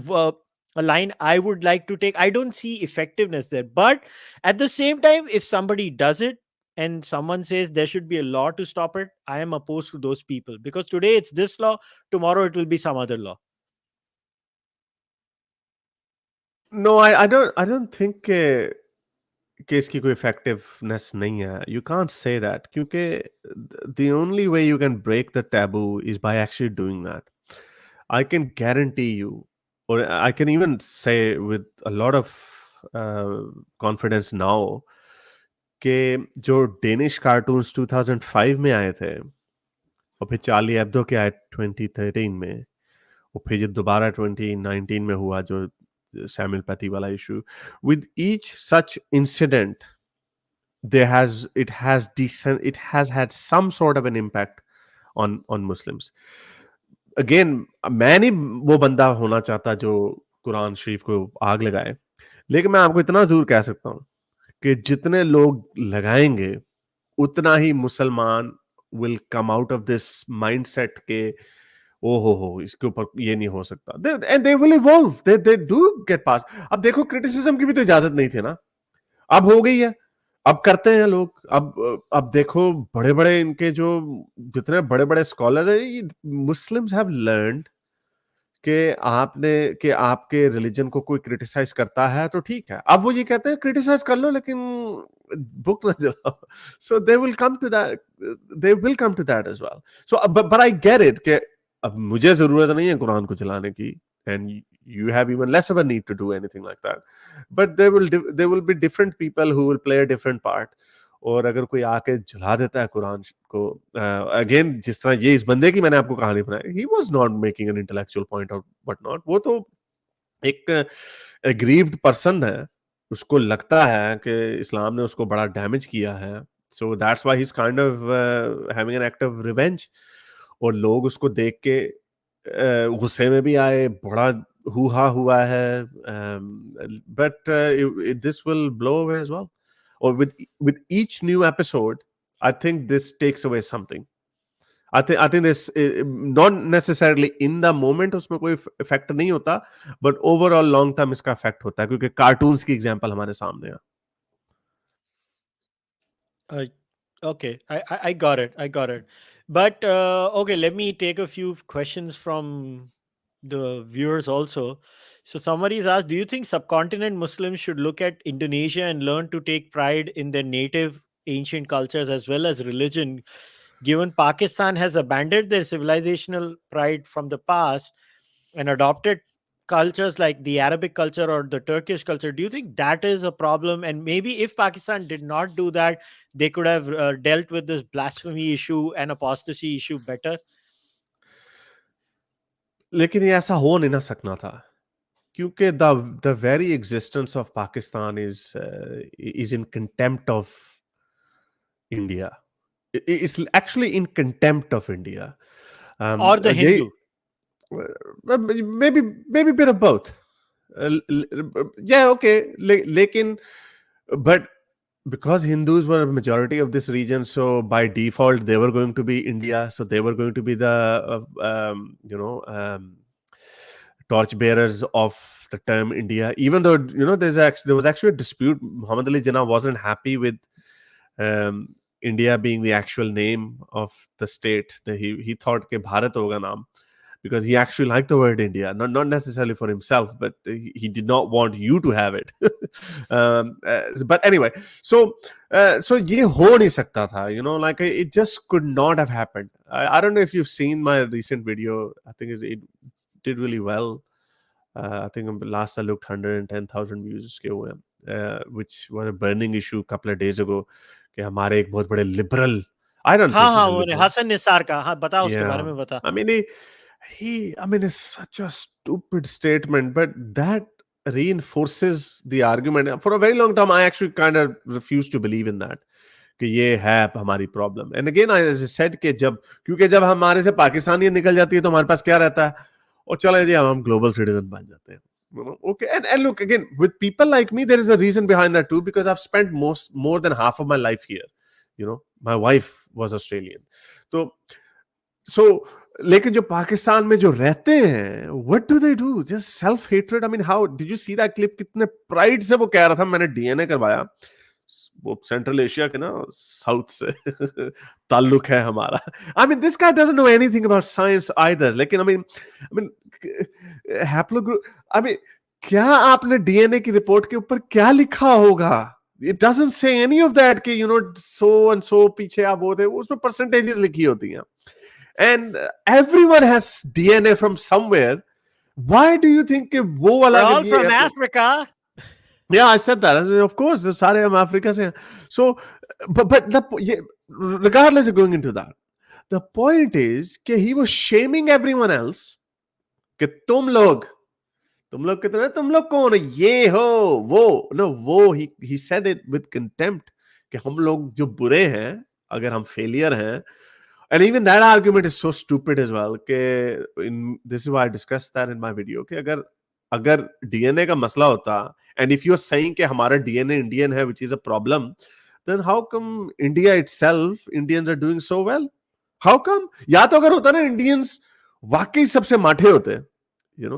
uh, a line I would like to take. I don't see effectiveness there. But at the same time, if somebody does it and someone says there should be a law to stop it, I am opposed to those people, because today it's this law, tomorrow it will be some other law. No, I don't think कि इसकी कोई effectiveness नहीं है. You can't say that, क्योंकि the only way you can break the taboo is by actually doing that. I can guarantee you, और I can even say with a lot of confidence now, कि जो Danish cartoons 2005 में आए थे और फिर Charlie Hebdo के आए 2013 में, और फिर जो दोबारा 2019 में हुआ जो सैमुअल पैटी वाला issue, with each such incident it has had some sort of an impact on Muslims. Again, मैं नहीं वो बंदा होना चाहता जो कुरान शरीफ को आग लगाए, लेकिन मैं आपको इतना जरूर कह सकता हूँ कि जितने लोग लगाएंगे उतना ही मुसलमान will come out of this mindset के ओ हो इसके ऊपर ये नहीं हो सकता. And they will evolve, they do get past. अब देखो, क्रिटिसिज्म की भी तो इजाजत नहीं थी ना, अब हो गई है, अब करते हैं लोग. अब देखो, बड़े बड़े इनके जो जितने बड़े बड़े स्कॉलर है, मुस्लिम्स हैव लर्नड कि आपके रिलीजन को कोई क्रिटिसाइज करता है तो ठीक है. अब वो ये कहते हैं क्रिटिसाइज कर लो लेकिन बुक ना जलाओ. So they will come to that as well. So but I get it कि अब मुझे जरूरत नहीं है कुरान को जलाने की, and you have even less of a need to do anything like that, but there will be different people who will play a different part. और अगर कोई आके जला देता है कुरान को, अगेन जिस तरह ये इस बंदे की मैंने आपको कहानी बनाई, he was not making an intellectual point और व्हाट नॉट, वो तो एक एग्रीव्ड पर्सन है, उसको लगता है कि इस्लाम ने उसको बड़ा डैमेज किया है. So that's why he is kind of having an act of revenge. और लोग उसको देख के गुस्से में भी आए, बड़ा हुआ हुआ है, but this will blow away as well. Or with each new episode, I think this takes away something. I think this not necessarily in the moment उसमें कोई इफेक्ट नहीं होता, but overall long term इसका effect होता है, क्योंकि cartoons की example हमारे सामने है. Uh, okay, I got it. I got it. But okay, let me take a few questions from the viewers also. So somebody's asked, do you think subcontinent Muslims should look at Indonesia and learn to take pride in their native ancient cultures as well as religion, given Pakistan has abandoned their civilizational pride from the past and adopted cultures like the Arabic culture or the Turkish culture? Do you think that is a problem? And maybe if Pakistan did not do that, they could have dealt with this blasphemy issue and apostasy issue better? लेकिन ये ऐसा हो नहीं ना सकना था, क्योंकि the very existence of Pakistan is in contempt of India. It's actually in contempt of India. Or the ये Hindu? maybe bit of both. Yeah, okay, लेकिन but because Hindus were a majority of this region, so by default they were going to be India, so they were going to be the torchbearers of the term India, even though there was actually a dispute. Muhammad Ali Jinnah wasn't happy with India being the actual name of the state. He thought ke Bharat hoga naam, because he actually liked the word India, not necessarily for himself, but he did not want you to have it. But anyway, so ye ho nahi sakta tha, like it just could not have happened. I don't know if you've seen my recent video. I think it did really well. I think last I looked, 110,000 views uske hue hain, which was a burning issue a couple of days ago. कि हमारे एक बहुत बड़े liberal, I don't हाँ think he's हाँ a वो liberal. Hasan Nisar का, हाँ बता उसके बारे Yeah. में बता. I mean, it's such a stupid statement, but that reinforces the argument. For a very long time, I actually kind of refused to believe in that. कि ये है हमारी problem. And again I said कि क्योंकि जब हमारे से पाकिस्तानी निकल जाती है तो हमारे पास क्या रहता है, और चले जी हम ग्लोबल सिटीजन बन जाते हैं. Okay, and look, again, with people like me, there is a reason behind that too, because I've spent more than half of my life here. My wife was Australian. So लेकिन जो पाकिस्तान में जो रहते हैं, what do they do? Just self hatred. I mean, how did you see that clip? कितने pride से वो कह रहा था मैंने डीएनए करवाया. वो सेंट्रल एशिया के ना साउथ से ताल्लुक है हमारा. I mean, this guy doesn't know anything about science either. लेकिन I mean haplogroup. I mean, क्या आपने डीएनए की रिपोर्ट के ऊपर क्या लिखा होगा? It doesn't say any of that कि so and so पीछे आप वो थे, उसमें परसेंटेजेस लिखी होती हैं. And everyone has DNA from somewhere. Why do you think कि वो वाला We're all अगर from ये Africa. Yeah, I said that. Of course, सारे हम अफ्रीका से हैं. So, but regardless of going into that, the point is कि he was shaming everyone else. कि तुम लोग कितने, तुम लोग कौन है, ये हो वो. No, he said it with contempt कि हम लोग जो बुरे हैं, अगर हम failure हैं. And even that argument is so stupid as well. This is why I discussed that in my video. अगर DNA का मसला होता, and if you're saying कि हमारा DNA Indian है, which is a problem, then how come India itself, Indians are doing so well? How come? या तो अगर होता ना Indians वाकई सबसे माठे होते,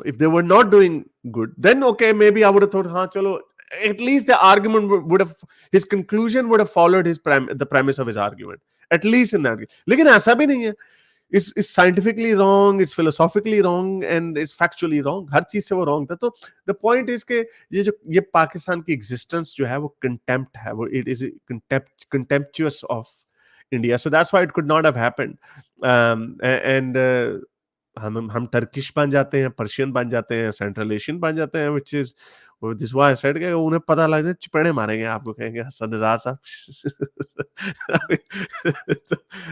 if they were not doing good, then okay, maybe I would have thought, हाँ चलो, at least the argument would have, his conclusion would have followed the premise of his argument. At least in that. लेकिन ऐसा भी नहीं है. It's scientifically wrong, it's philosophically wrong, and it's factually wrong. हर चीज से वो wrong था. तो the point is कि ये पाकिस्तान की existence जो है वो contempt है, वो it is contemptuous of India. So that's why it could not have happened. And हम टर्किश बन जाते हैं, पर्शियन बन जाते हैं, सेंट्रल एशियन बन जाते हैं, which is this why I said कि उन्हें पता लग जाए चिपड़े मारेंगे आपको, कहेंगे हसन निज़ार साहब.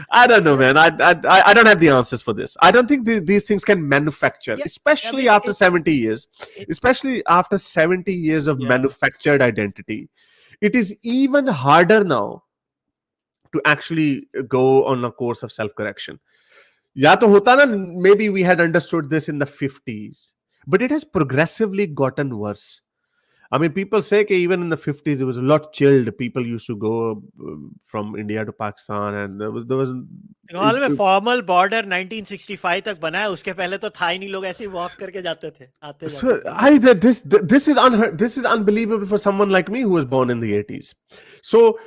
I don't know, man. I don't have the answers for this. I don't think these things can manufacture, Yeah, I especially mean, after 70 years. Especially after 70 years of manufactured identity. It is even harder now to actually go on a course of self-correction. या तो होता ना, maybe we had understood this in the 50s, but it has progressively gotten worse. I mean, people say that even in the 50s, it was a lot chilled. People used to go from India to Pakistan, and there was Bengal में formal border 1965 तक बना है, उसके पहले तो था ही नहीं, लोग ऐसे ही वॉक करके जाते थे, आते so जाते थे. this is unheard. This is unbelievable for someone like me who was born in the 80s. So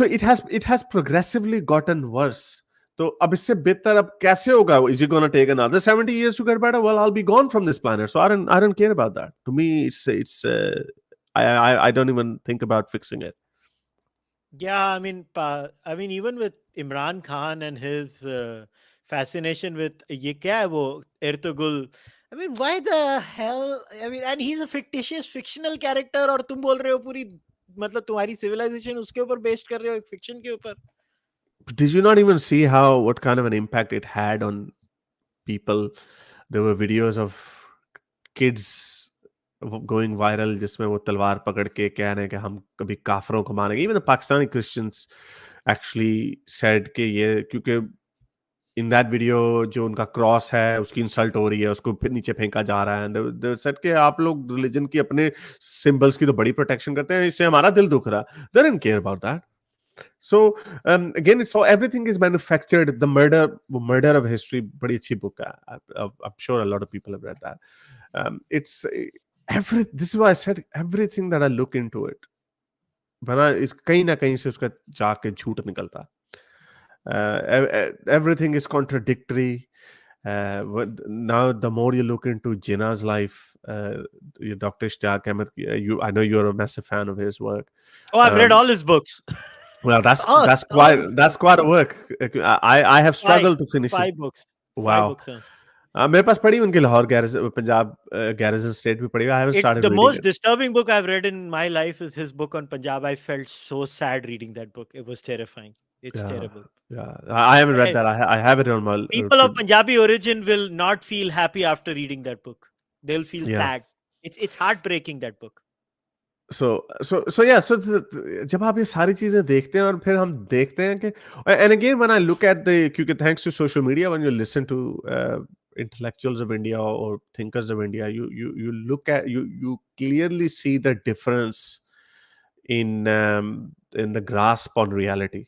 it has progressively gotten worse. तो अब इससे बेहतर अब कैसे होगा? Is it going to take another 70 years to get better? Well, I'll be gone from this planet, so I don't care about that. To me, it's I don't even think about fixing it. Yeah, I mean, even with Imran Khan and his fascination with ये क्या है वो Ertugrul. I mean, why the hell? I mean, and he's a fictional character, और तुम बोल रहे हो पूरी, मतलब तुम्हारी civilization उसके ऊपर based कर रहे हो, एक fiction के ऊपर. Did you not even see what kind of an impact it had on people? There were videos of kids going viral जिसमें वो तलवार पकड़ के कह रहे हैं कि हम कभी काफरों को मारेंगे. Even the Pakistani Christians actually said कि ये, क्योंकि in that video जो उनका क्रॉस है उसकी इंसल्ट हो रही है, उसको फिर नीचे फेंका जा रहा है. they said कि आप लोग रिलीजन की, अपने सिंबल्स की तो बड़ी प्रोटेक्शन करते हैं, इससे हमारा दिल दुख रहा. They didn't care about that. So again, so everything is manufactured. The murder of history, बड़ी अच्छी book है. I'm sure a lot of people have read that. It's every. This is why I said everything that I look into it, बना इस कहीं ना कहीं से उसका जाके झूठ निकलता. Everything is contradictory. Now, the more you look into Jinnah's life, Dr. Ishtiyaq Ahmed, I know you're a massive fan of his work. Oh, I've read Um, all his books. well, All his that's books. quite a work. I have Five, struggled to finish it. five books. Five Wow. books. Sounds. मेरे पास पड़ी उनकी Lahore Punjab garrison state भी पड़ी. I haven't started The reading most it. disturbing book I've read in my life is his book on Punjab. I felt so sad reading that book. It was terrifying. It's Yeah, terrible. yeah. I haven't read Okay. that. I have it on my. People of Punjabi origin will not feel happy after reading that book. They'll feel Yeah. sad. It's heartbreaking, that book. So yeah. So जब आप ये सारी चीजें देखते हैं और फिर हम देखते हैं कि and again when I look at the क्योंकि thanks to social media when you listen to intellectuals of India or thinkers of India, you look at you clearly see the difference in the grasp on reality.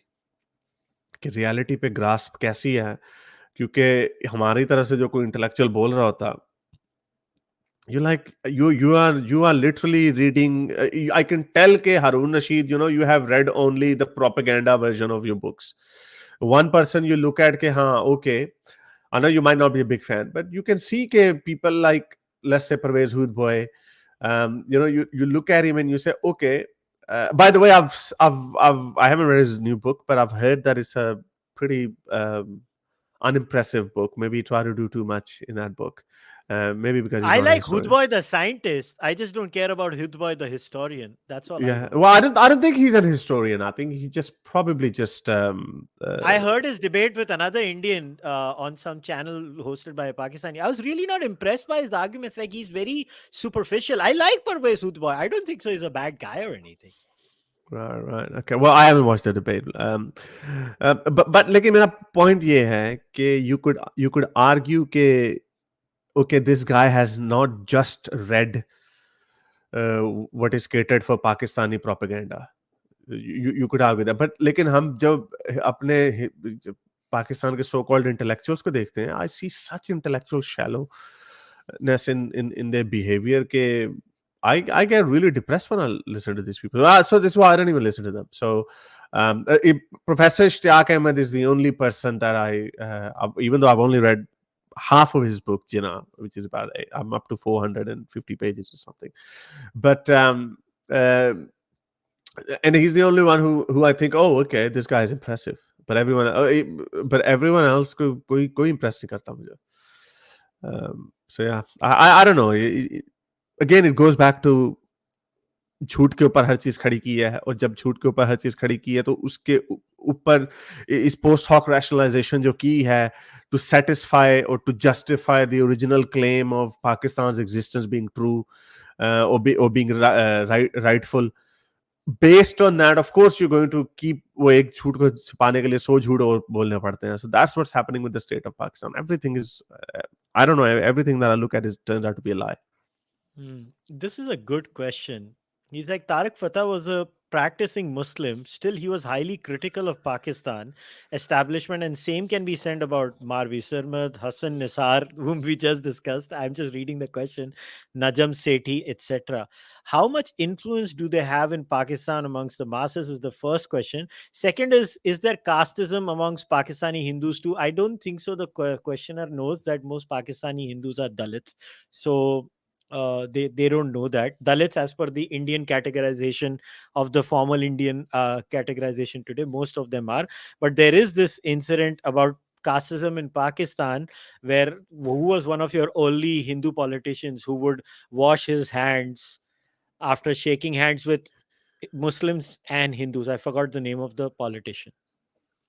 कि reality पे grasp कैसी है, क्योंकि हमारी तरफ से जो कोई intellectual बोल रहा होता, you are literally reading. I can tell ke Harun Rashid, you have read only the propaganda version of your books. One person you look at ke okay, I know you might not be a big fan, but you can see ke people like, let's say, Parvez Hoodboy, you look at him and you say, okay. By the way, I haven't read his new book, but I've heard that it's a pretty unimpressive book. Maybe he tried to do too much in that book. Maybe because he's I not a like historian. Hudboy the scientist. I just don't care about Hudboy the historian. That's all I Yeah. want. Well, I don't think he's an historian. I think he just probably just I heard his debate with another Indian on some channel hosted by a Pakistani. I was really not impressed by his arguments. Like, he's very superficial. I like Parvez Hudboy. I don't think so he's a bad guy or anything. right. Okay. Well, I haven't watched the debate. But लेकिन मेरा point ये है कि you could argue कि okay, this guy has not just read what is catered for Pakistani propaganda. You could argue that, but लेकिन हम जब अपने पाकिस्तान के so called intellectuals को देखते हैं, I see such intellectual shallowness in their behavior के I get really depressed when I listen to these people. So this is why I don't even listen to them. So Professor Ishtiyaq Ahmed is the only person that even though I've only read half of his book, Jinnah, which is about, I'm up to 450 pages or something. But and he's the only one who I think, oh, okay, this guy is impressive. But everyone else कोई impress नहीं करता मुझे. So yeah, I don't know. Again, it goes back to झूठ के ऊपर हर चीज खड़ी की है, और जब झूठ के ऊपर हर चीज खड़ी की है तो उसके ऊपर इस पोस्ट हॉक रैशनलाइजेशन जो की है to satisfy or to justify the original claim of Pakistan's existence being true or being rightful. Based on that, of course, you're going to keep वो एक झूठ को छुपाने के लिए 100 झूठ और बोलने पड़ते हैं. So that's what's happening with the state of Pakistan. Everything is, I don't know, everything that I look at turns out to be a lie. This is a good question. He's like, Tariq Fatah was a practicing Muslim. Still, he was highly critical of Pakistan establishment, and same can be said about Marvi Sarmad, Hassan Nisar, whom we just discussed. I'm just reading the question. Najam Sethi, etc. How much influence do they have in Pakistan amongst the masses is the first question. Second is there casteism amongst Pakistani Hindus too? I don't think so. The questioner knows that most Pakistani Hindus are Dalits. So they don't know that. Dalits, as per the Indian categorization of the formal Indian categorization today, most of them are. But there is this incident about casteism in Pakistan, where who was one of your early Hindu politicians who would wash his hands after shaking hands with Muslims and Hindus. I forgot the name of the politician.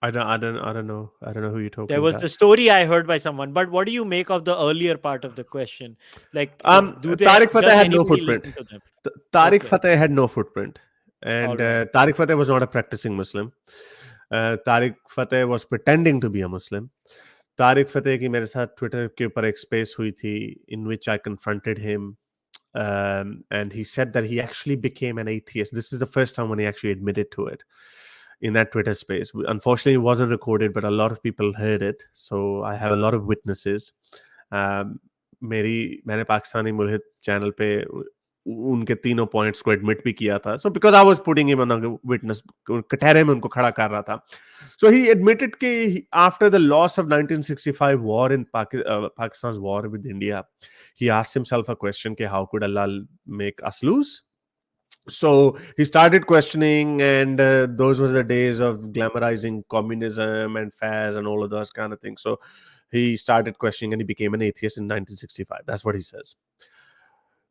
I don't know who you're talking There was about. the story I heard by someone. But what do you make of the earlier part of the question? Like, Tariq Fateh does had no anybody footprint. listen to them? Tariq Okay. Fateh had no footprint, and All right. Tariq Fateh was not a practicing Muslim. Tariq Fateh was pretending to be a Muslim. Tariq Fateh की मेरे साथ Twitter के ऊपर एक space हुई थी in which I confronted him, and he said that he actually became an atheist. This is the first time when he actually admitted to it in that Twitter space. Unfortunately, it wasn't recorded, but a lot of people heard it. So I have a lot of witnesses. मैंने Pakistani मुल्हिद channel पे उनके तीनों points को admit भी किया था, so because I was putting him on witness, कटहरे में उनको खड़ा कर रहा था. So he admitted कि after the loss of 1965 war in Pakistan's war with India, he asked himself a question कि how could Allah make us lose? So he started questioning, and those were the days of glamorizing communism and fairs and all of those kind of things. So he started questioning and he became an atheist in 1965. That's what he says.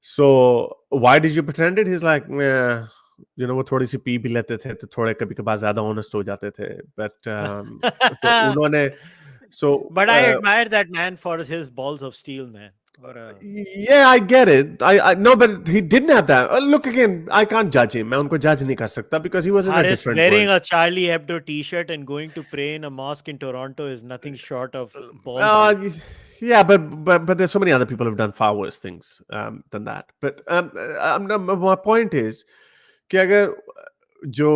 So why did you pretend it? He's like, वो थोड़ी C P भी लेते थे तो थोड़े कभी कभार ज्यादा ऑनेस्ट हो जाते थे, बट तो उन्होंने But I admire that man for his balls of steel, man. Yeah, I get it. I no, but he didn't have that. Look again, I can't judge him. मैं उनको judge नहीं कर सकता because he was in a Harris different wearing world. a Charlie Hebdo T-shirt and going to pray in a mosque in Toronto is nothing short of balls. Yeah, but there's so many other people who've done far worse things than that. But my point is कि अगर जो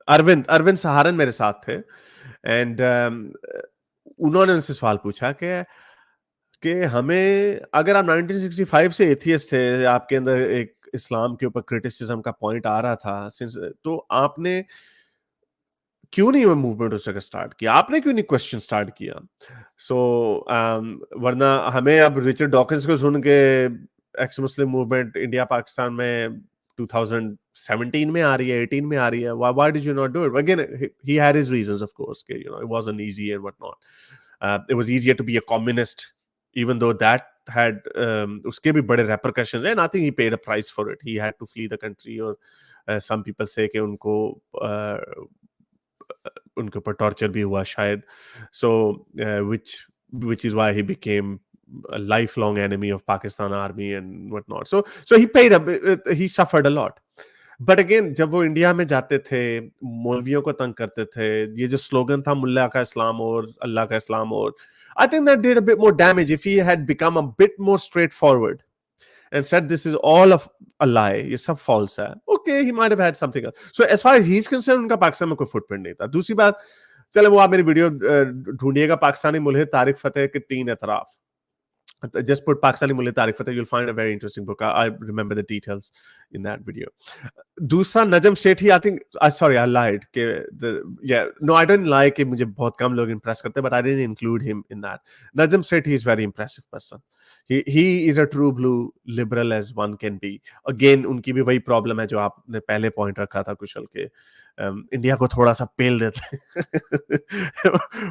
अरविंद सहारन मेरे साथ थे, and उन्होंने उनसे सवाल पूछा कि हमें, अगर आप 1965 से एथियस्ट थे, आपके अंदर एक इस्लाम के ऊपर क्रिटिसिज्म का पॉइंट आ रहा था, तो आपने क्यों नहीं वो मूवमेंट उस जगह स्टार्ट किया, आपने क्यों नहीं क्वेश्चन स्टार्ट किया? सो वरना हमें अब रिचर्ड डॉकिंस को सुन के एक्स मुस्लिम मूवमेंट इंडिया पाकिस्तान में 2017 में आ रही है, 18 में आ रही है. Why did you not do it? Again, he had his reasons, of course. It wasn't easy and whatnot. It was easier to be a communist, even though that had उसके भी बड़े repercussions, and I think he paid a price for it. He had to flee the country, or some people say कि उनको उनके ऊपर torture भी हुआ शायद. So which is why he became a lifelong enemy of Pakistan army and whatnot. So he suffered a lot. But again, जब वो India में जाते थे, मौलवियों को तंग करते थे, ये जो स्लोगन था मुल्ला का इस्लाम और अल्लाह का इस्लाम, और I think that did a bit more damage. If he had become a bit more straightforward and said this is all of a lie, ये सब false है, okay, he might have had something else. So as far as he's concerned, उनका पाकिस्तान में कोई footprint नहीं था. दूसरी बात, चलो वो आप मेरी वीडियो ढूंढिएगा, पाकिस्तानी मुल्हिद तारिक फतेह के 3 एतराफ. Just put Pakistani Mullah Tariq Fateh, you'll find a very interesting book. I remember the details in that video. दूसरा Najam Sethi, I think, sorry, I lied. No, I didn't lie कि मुझे बहुत कम लोग impress करते, but I didn't include him in that. Najam Sethi is very impressive person. He is a true blue liberal as one can be. Again, उनकी भी वही problem है जो आपने पहले point रखा था कुशल के, इंडिया को थोड़ा सा पेल देते.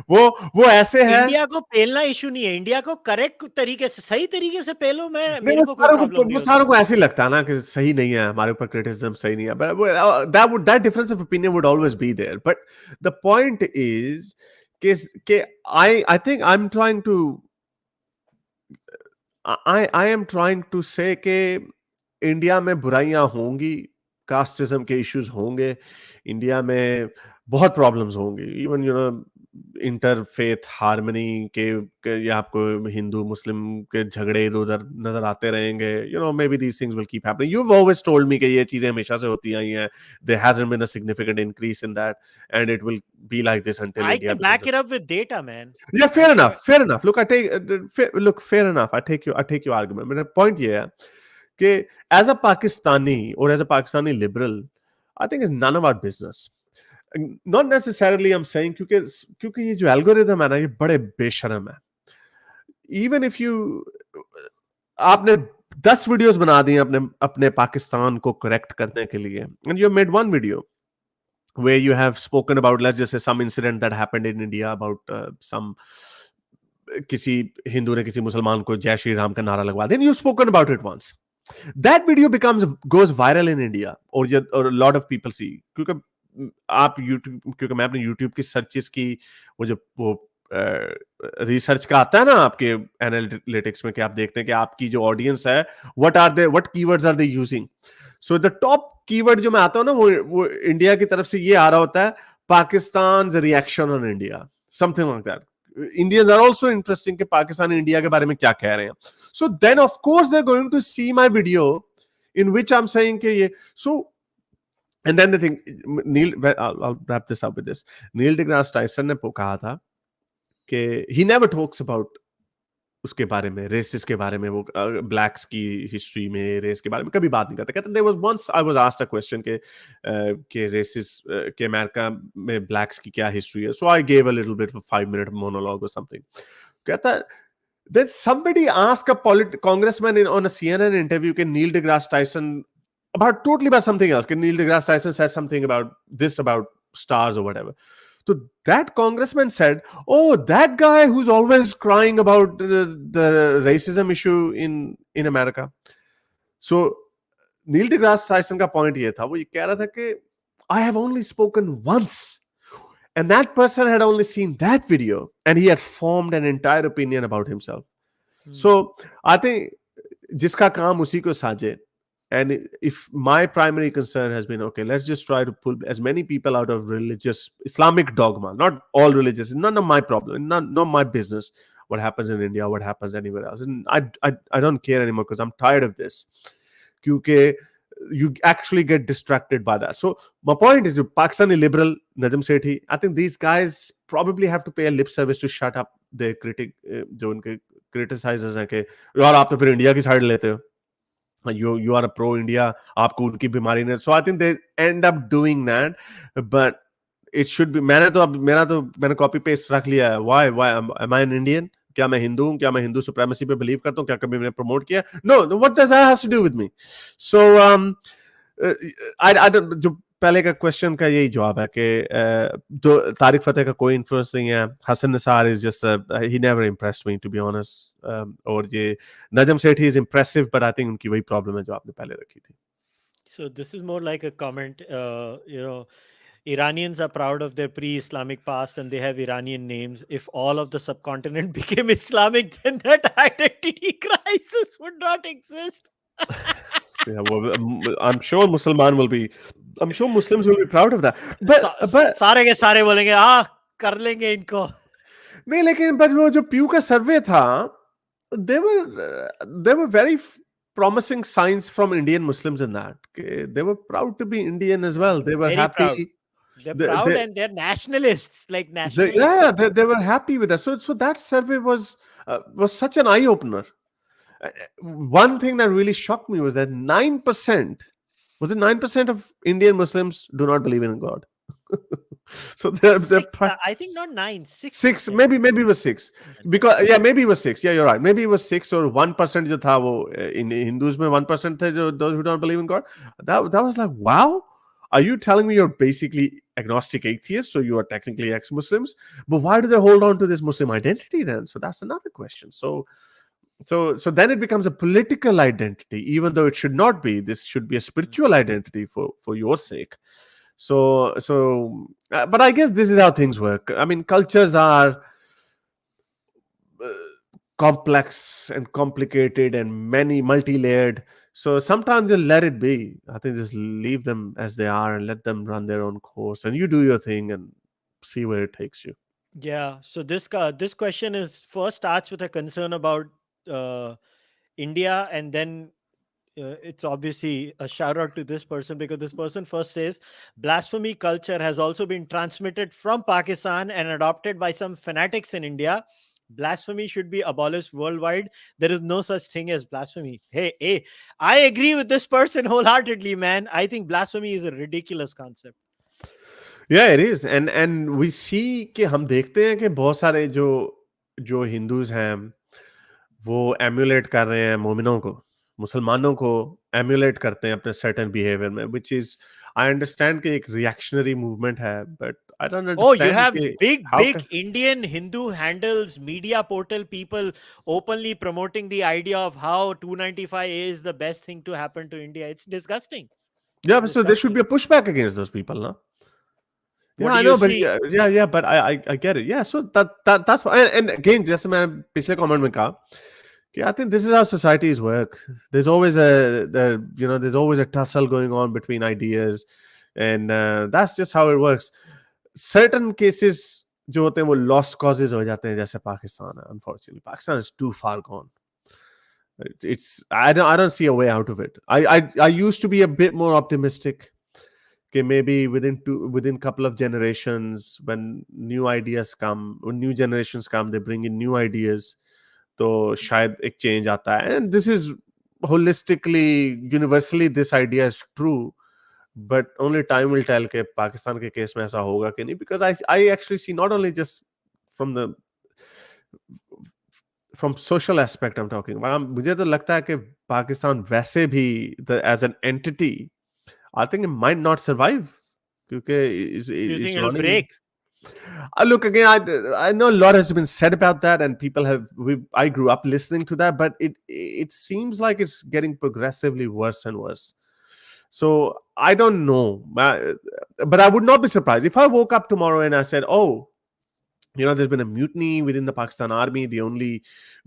वो ऐसे है. इंडिया को पेलना इशू नहीं है, इंडिया को करेक्ट तरीके से, सही तरीके से पेलो, मेरे को कोई प्रॉब्लम नहीं है. सारों को ऐसे लगता है ना कि सही नहीं है, हमारे ऊपर क्रिटिसिज्म सही नहीं है, but that difference of opinion would always be there. But the point is कि I think I'm trying to I am trying to say कि इंडिया में बुराइयां होंगी, कास्टिज्म के इश्यूज होंगे, इंडिया में बहुत प्रॉब्लम्स होंगी, इवन इंटरफेथ हार्मनी के या आपको हिंदू मुस्लिम के झगड़े इधर उधर नजर आते रहेंगे. May be these things will keep happening. You have always told me कि ये चीजें हमेशा से होती आई हैं. There hasn't been a significant increase in that, and it will be like this until I India can back it up with data, man. Yeah, fair enough. Look, fair enough. I take your argument. मेरा point ये है कि as a Pakistani or as a Pakistani liberal, I think it's none of our business. Not necessarily I'm saying क्योंकि ये जो algorithm है ना, ये बड़े बेशरम है. Even if आपने 10 वीडियोस बना दी अपने पाकिस्तान को करेक्ट करने के लिए, and you made one video where you have spoken about, let's just say, some incident that happened in India about some किसी हिंदू ने किसी मुसलमान को जय श्री राम का नारा लगवा दिया. You've spoken about it once. That video goes viral in India, or a lot of people see. क्योंकि मैं अपने YouTube की सर्चेस की वो रिसर्च का आता है ना आपके एनालिटिक्स में, कि आप देखते हैं कि आपकी जो ऑडियंस है, what keywords are they using. So the top keyword जो मैं आता हूँ ना, वो इंडिया की तरफ से ये आ रहा होता है, Pakistan's reaction on India, something like that. Indians are also interesting कि पाकिस्तान इंडिया के बारे में क्या कह रहे हैं. So then of course they're going to see my video in which I'm saying कि ये. So And then the thing, Neil, I'll wrap this up with this. Neil deGrasse Tyson ने कहा था कि he never talks about उसके बारे में, racist के बारे में, वो ब्लैक्स की हिस्ट्री में, रेस के बारे में कभी बात नहीं करता. कहते there was once I was asked a question के रेसिस के अमेरिका में ब्लैक्स की क्या हिस्ट्री है. So I gave a little bit of 5 minute monologue और समथिंग. कहता then somebody asked a congressman on a CNN interview, can Neil deGrasse Tyson about totally about something else? Can Neil deGrasse Tyson said something about this, about stars or whatever? So that congressman said, "Oh, that guy who's always crying about the racism issue in America." So Neil deGrasse Tyson का point ये था, वो ये कह रहा था कि I have only spoken once, and that person had only seen that video, and he had formed an entire opinion about himself. So I think जिसका काम उसी को साजे. And if my primary concern has been, okay, let's just try to pull as many people out of religious Islamic dogma, not all religious, none of my problem, not my business what happens in India, what happens anywhere else. And I don't care anymore because I'm tired of this. Because you actually get distracted by that. So my point is, Pakistani liberal Najam Sethi, I think these guys probably have to pay a lip service to shut up their जो उनके criticizers हैं कि यार आप तो फिर India की side लेते हो. You are a pro India, आपको उनकी बीमारी नहीं. So I think they end up doing that, but it should be. मैंने कॉपी पेस्ट रख लिया है. Why am I an Indian? क्या मैं हिंदू हूँ? क्या मैं हिंदू सुप्रेमेसी पे बिलीव करता हूँ? क्या कभी मैंने प्रमोट किया? No, what does that has to do with me? So I don't, जो पहले का क्वेश्चन का यही जवाब है कि तारिक फतेह का कोई इन्फ्लुएंस नहीं है. Hasan Nisar is just he never impressed me to be honest. और ये Najam Sethi is impressive, but I think उनकी वही प्रॉब्लम है जो आपने पहले रखी थी. So this is more like a comment. Iranians are proud of their pre-Islamic past and they have Iranian names. If all of the subcontinent became Islamic, then that identity crisis would not exist. Yeah, well, I'm sure Muslims will be proud of that. But सारे के सारे बोलेंगे कर लेंगे इनको. नहीं, लेकिन but वो जो प्यू का सर्वे था, there were very promising signs from Indian Muslims in that. They were proud to be Indian as well. They were Very happy. proud. They're proud and they're nationalists, like nationalists. They were happy with that. So that survey was such an eye opener. One thing that really shocked me was that 9%, was it 9% of Indian Muslims do not believe in God? So I think not 9, 6. 6, maybe it was 6. Because maybe it was 6. Yeah, you're right. Maybe it was 6 or 1% जो था वो in Hindus में 1% थे जो those who don't believe in God. That was like, wow. Are you telling me you're basically agnostic atheists, so you are technically ex-Muslims? But why do they hold on to this Muslim identity then? So that's another question. So then it becomes a political identity, even though it should not be. This should be a spiritual identity for your sake. But I guess this is how things work. I mean, cultures are complex and complicated and multi-layered. So sometimes you'll let it be. I think just leave them as they are and let them run their own course. And you do your thing and see where it takes you. Yeah. So this question first starts with a concern about India, and then it's obviously a shout out to this person, because this person first says blasphemy culture has also been transmitted from Pakistan and adopted by some fanatics in India. Blasphemy should be abolished worldwide. There is no such thing as blasphemy. Hey, I agree with this person wholeheartedly, man. I think blasphemy is a ridiculous concept. Yeah, it is. And we see कि हम देखते हैं कि बहुत सारे जो Hindus हैं वो एम्यूलेट कर रहे हैं मोमिनों को, मुसलमानों को एम्यूलेट करते हैं अपने सर्टेन बिहेवियर में, which is, I understand कि एक reactionary movement है, but I don't understand. Oh, you have big Indian Hindu handles, media portal people openly promoting the idea of how 295A is the best thing to happen to India. It's disgusting. Yeah, so there should be a pushback against those people, no? Yeah, I know, but but I get it. Yeah, so that's why. And again, जैसे मैंने पिछले comment में कहा, I think this is how societies work. There's always there's always a tussle going on between ideas, and that's just how it works. Certain cases जो होते हैं वो lost causes हो जाते हैं, जैसे पाकिस्तान है. Unfortunately, Pakistan is too far gone. I don't see a way out of it. I used to be a bit more optimistic कि maybe within couple of generations, when new generations come, they bring in new ideas, तो शायद एक change आता है. And this is holistically, universally, this idea is true, but only time will tell कि पाकिस्तान के case में ऐसा होगा कि नहीं, because I actually see not only just from the from social aspect I'm talking about, मुझे तो लगता है कि पाकिस्तान वैसे भी as an entity, I think it might not survive because Do you think it's it'll running in. break? Look again. I know a lot has been said about that, and people have. I grew up listening to that, but it seems like it's getting progressively worse and worse. So I don't know, but I would not be surprised if I woke up tomorrow and I said, "Oh, there's been a mutiny within the Pakistan army, the only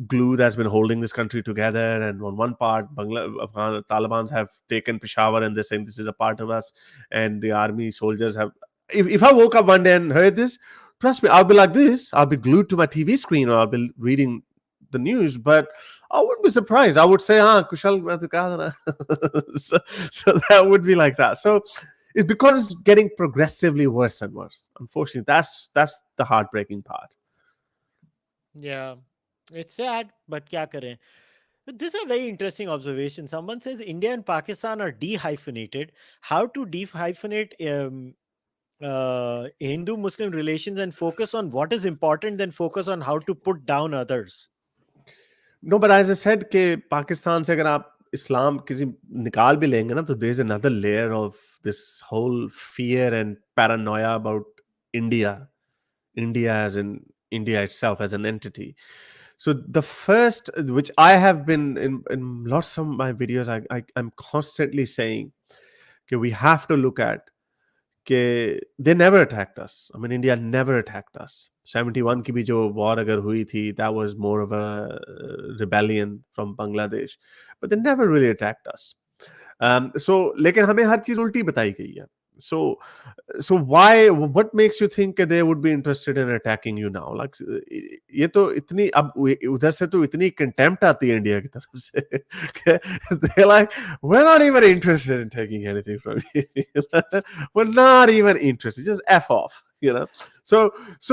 glue that's been holding this country together. And on one part, Taliban's have taken Peshawar and they're saying this is a part of us. And the army soldiers have. If I woke up one day and heard this, trust me, I'll be like this. I'll be glued to my TV screen or I'll be reading the news. But I wouldn't be surprised. I would say, Kushal, main to kaha tha na." So that would be like that. So it's because it's getting progressively worse and worse. Unfortunately, that's the heartbreaking part. Yeah, it's sad, but kya kare? But this is a very interesting observation. Someone says India and Pakistan are dehyphenated. How to dehyphenate Hindu-Muslim relations and focus on what is important, then focus on how to put down others? No, but as I said, कि पाकिस्तान से अगर आप इस्लाम किसी निकाल भी लेंगे ना, तो there's another layer of this whole fear and paranoia about India as in India itself as an entity. So the first, which I have been in lots of my videos, I'm constantly saying that we have to look at कि they never attacked us. I mean, India never attacked us. 71 की भी जो war अगर हुई थी, that was more of a rebellion from Bangladesh. But they never really attacked us. So लेकिन हमें हर चीज उल्टी बताई गई है. So what makes you think that they would be interested in attacking you now? Like ये तो इतनी अब उधर से तो इतनी contempt आती है इंडिया की तरफ से. They're like, we're not even interested in taking anything from you. We're not even interested. Just F off. So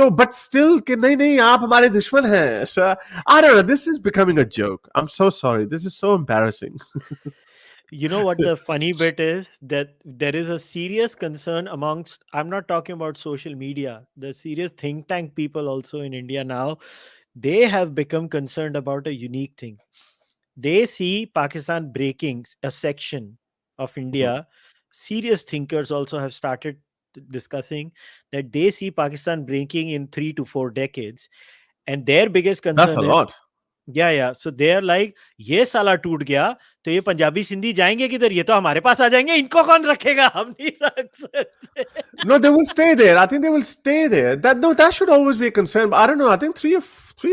but still कि नहीं आप हमारे दुश्मन हैं. So I don't know. This is becoming a joke. I'm so sorry. This is so embarrassing. You know what the funny bit is? That there is a serious concern amongst, I'm not talking about social media, the serious think tank people also in India now, they have become concerned about a unique thing. They see Pakistan breaking a section of India. Serious thinkers also have started discussing that they see Pakistan breaking in 3 to 4 decades. And their biggest That's concern a is, lot. या सो they are like, ये साला टूट गया तो ये पंजाबी सिंधी जाएंगे किधर? ये तो हमारे पास आ जाएंगे, इनको कौन रखेगा? हम नहीं रख सकते. No, they will stay there. I think they will stay there. That should always be a concern. But I don't know. I think 3 or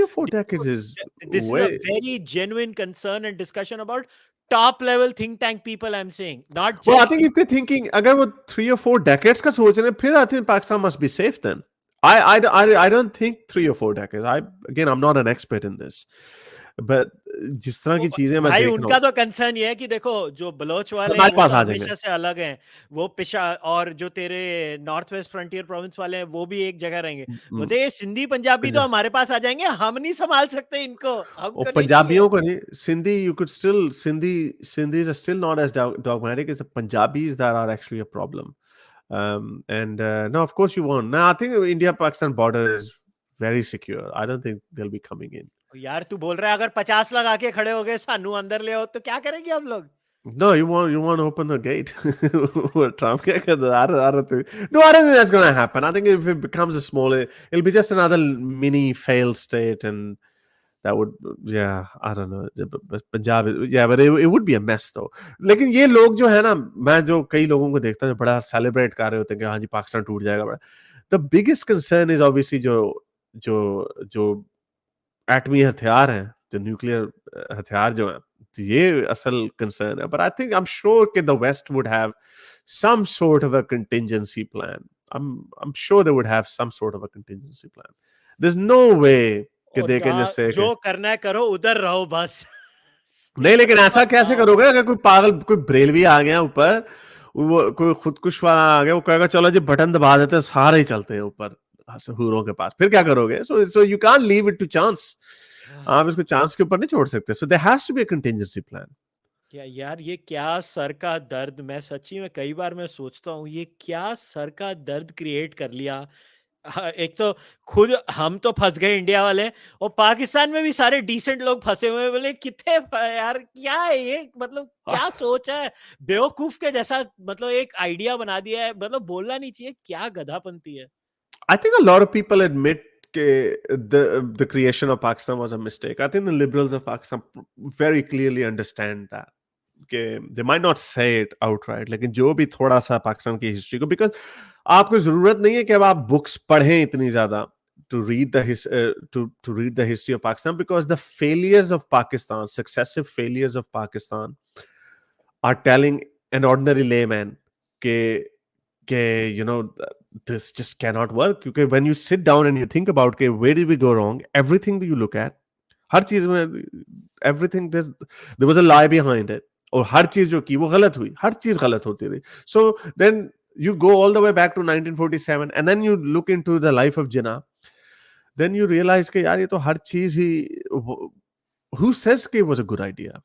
4 decades is This is a very genuine concern and discussion about top level think tank people, I'm saying, not just. Well, I think if they're thinking, अगर वो 3 or 4 decades का सोच रहे हैं, फिर I think Pakistan must be safe then. I don't think 3 or 4 decades. I'm not an expert in this. But जिस तरह की चीजें मैं भाई देख उनका रहा हूँ, तो कंसर्न ये है कि देखो जो बलोच वाले हैं हमारे वो पास तो आ जाएंगे. हमेशा से अलग हैं, वो पिशा, और जो तेरे नॉर्थ वेस्ट फ्रंटियर प्रोविंस वाले हैं वो भी एक जगह रहेंगे. बोलते ये सिंधी पंजाबी तो हमारे पास आ जाएंगे, हम नहीं संभाल सकते इनको, और हमको नहीं चाहिए. पंजाबियों को नहीं, Sindhi, you could still Sindhis are still not as dogmatic as the Punjabis that are actually a problem. And no, of course you won't. No, I think India-Pakistan border is very secure. I don't think they'll be coming in. यार तू बोल रहा है अगर 50 लगा के खड़े हो गए सानू अंदर ले आओ तो क्या करेंगे हम लोग? No, you want to open the gate. Trump, no, I don't think that's going to happen. I think if it becomes a smaller, it'll be just another mini failed state, and that would, yeah, I don't know. But Punjab, yeah, but it would be a mess though. लेकिन ये लोग जो है ना, मैं जो कई लोगों को देखता हूँ जो बड़ा सेलिब्रेट कर रहे होते हैं कि हाँ जी पाकिस्तान टूट जाएगा बड़ा. The biggest concern is obviously जो एटमी हथियार हैं, जो न्यूक्लियर हथियार जो हैं, ये असल कंसर्न है. But I think I'm sure that the West would have some sort of a contingency plan. I'm sure they would have some sort of a contingency plan. There's no way that they can just say जो करना है करो, उधर रहो बस. नहीं, लेकिन ऐसा कैसे करोगे अगर कोई पागल, कोई ब्रेलवी आ गया ऊपर, वो कोई खुदकुश वाला आ गया, वो कहेगा चलो जी बटन दबा देते हैं, सारे ही चलते हैं ऊपर हूरों के पास, फिर क्या करोगे? So you can't leave it to chance, आप इसको चांस के ऊपर नहीं छोड़ सकते, so there has to be a contingency plan. क्या यार, ये क्या सर का दर्द, मैं सच्ची में कई बार मैं सोचता हूँ ये क्या सर का दर्द क्रिएट कर लिया। एक तो खुद हम तो फंस गए इंडिया वाले, और पाकिस्तान में भी सारे डिसेंट लोग फंसे हुए हैं। बोले कितने यार, क्या है ये, मतलब क्या सोच है बेवकूफ के जैसा, मतलब एक आइडिया बना दिया है, मतलब बोलना नहीं चाहिए, क्या गधापंती है। I think a lot of people admit the creation of Pakistan was a mistake. I think the liberals of Pakistan very clearly understand that. कि they might not say it outright, लेकिन जो भी थोड़ा सा पाकिस्तान की हिस्ट्री को, because आपको जरूरत नहीं है कि अब आप बुक्स पढ़ें इतनी ज्यादा to read the to read the history of Pakistan, because the failures of Pakistan, successive failures of Pakistan, are telling an ordinary layman कि you know this just cannot work. क्योंकि when you sit down and you think about कि where did we go wrong, everything that you look at, हर चीज में everything there was a lie behind it, और हर चीज जो की वो गलत हुई, हर चीज गलत होती रही. So then you go all the way back to 1947 and then you look into the life of Jinnah, then you realize कि यार ये तो हर चीज ही, who says कि it was a good idea?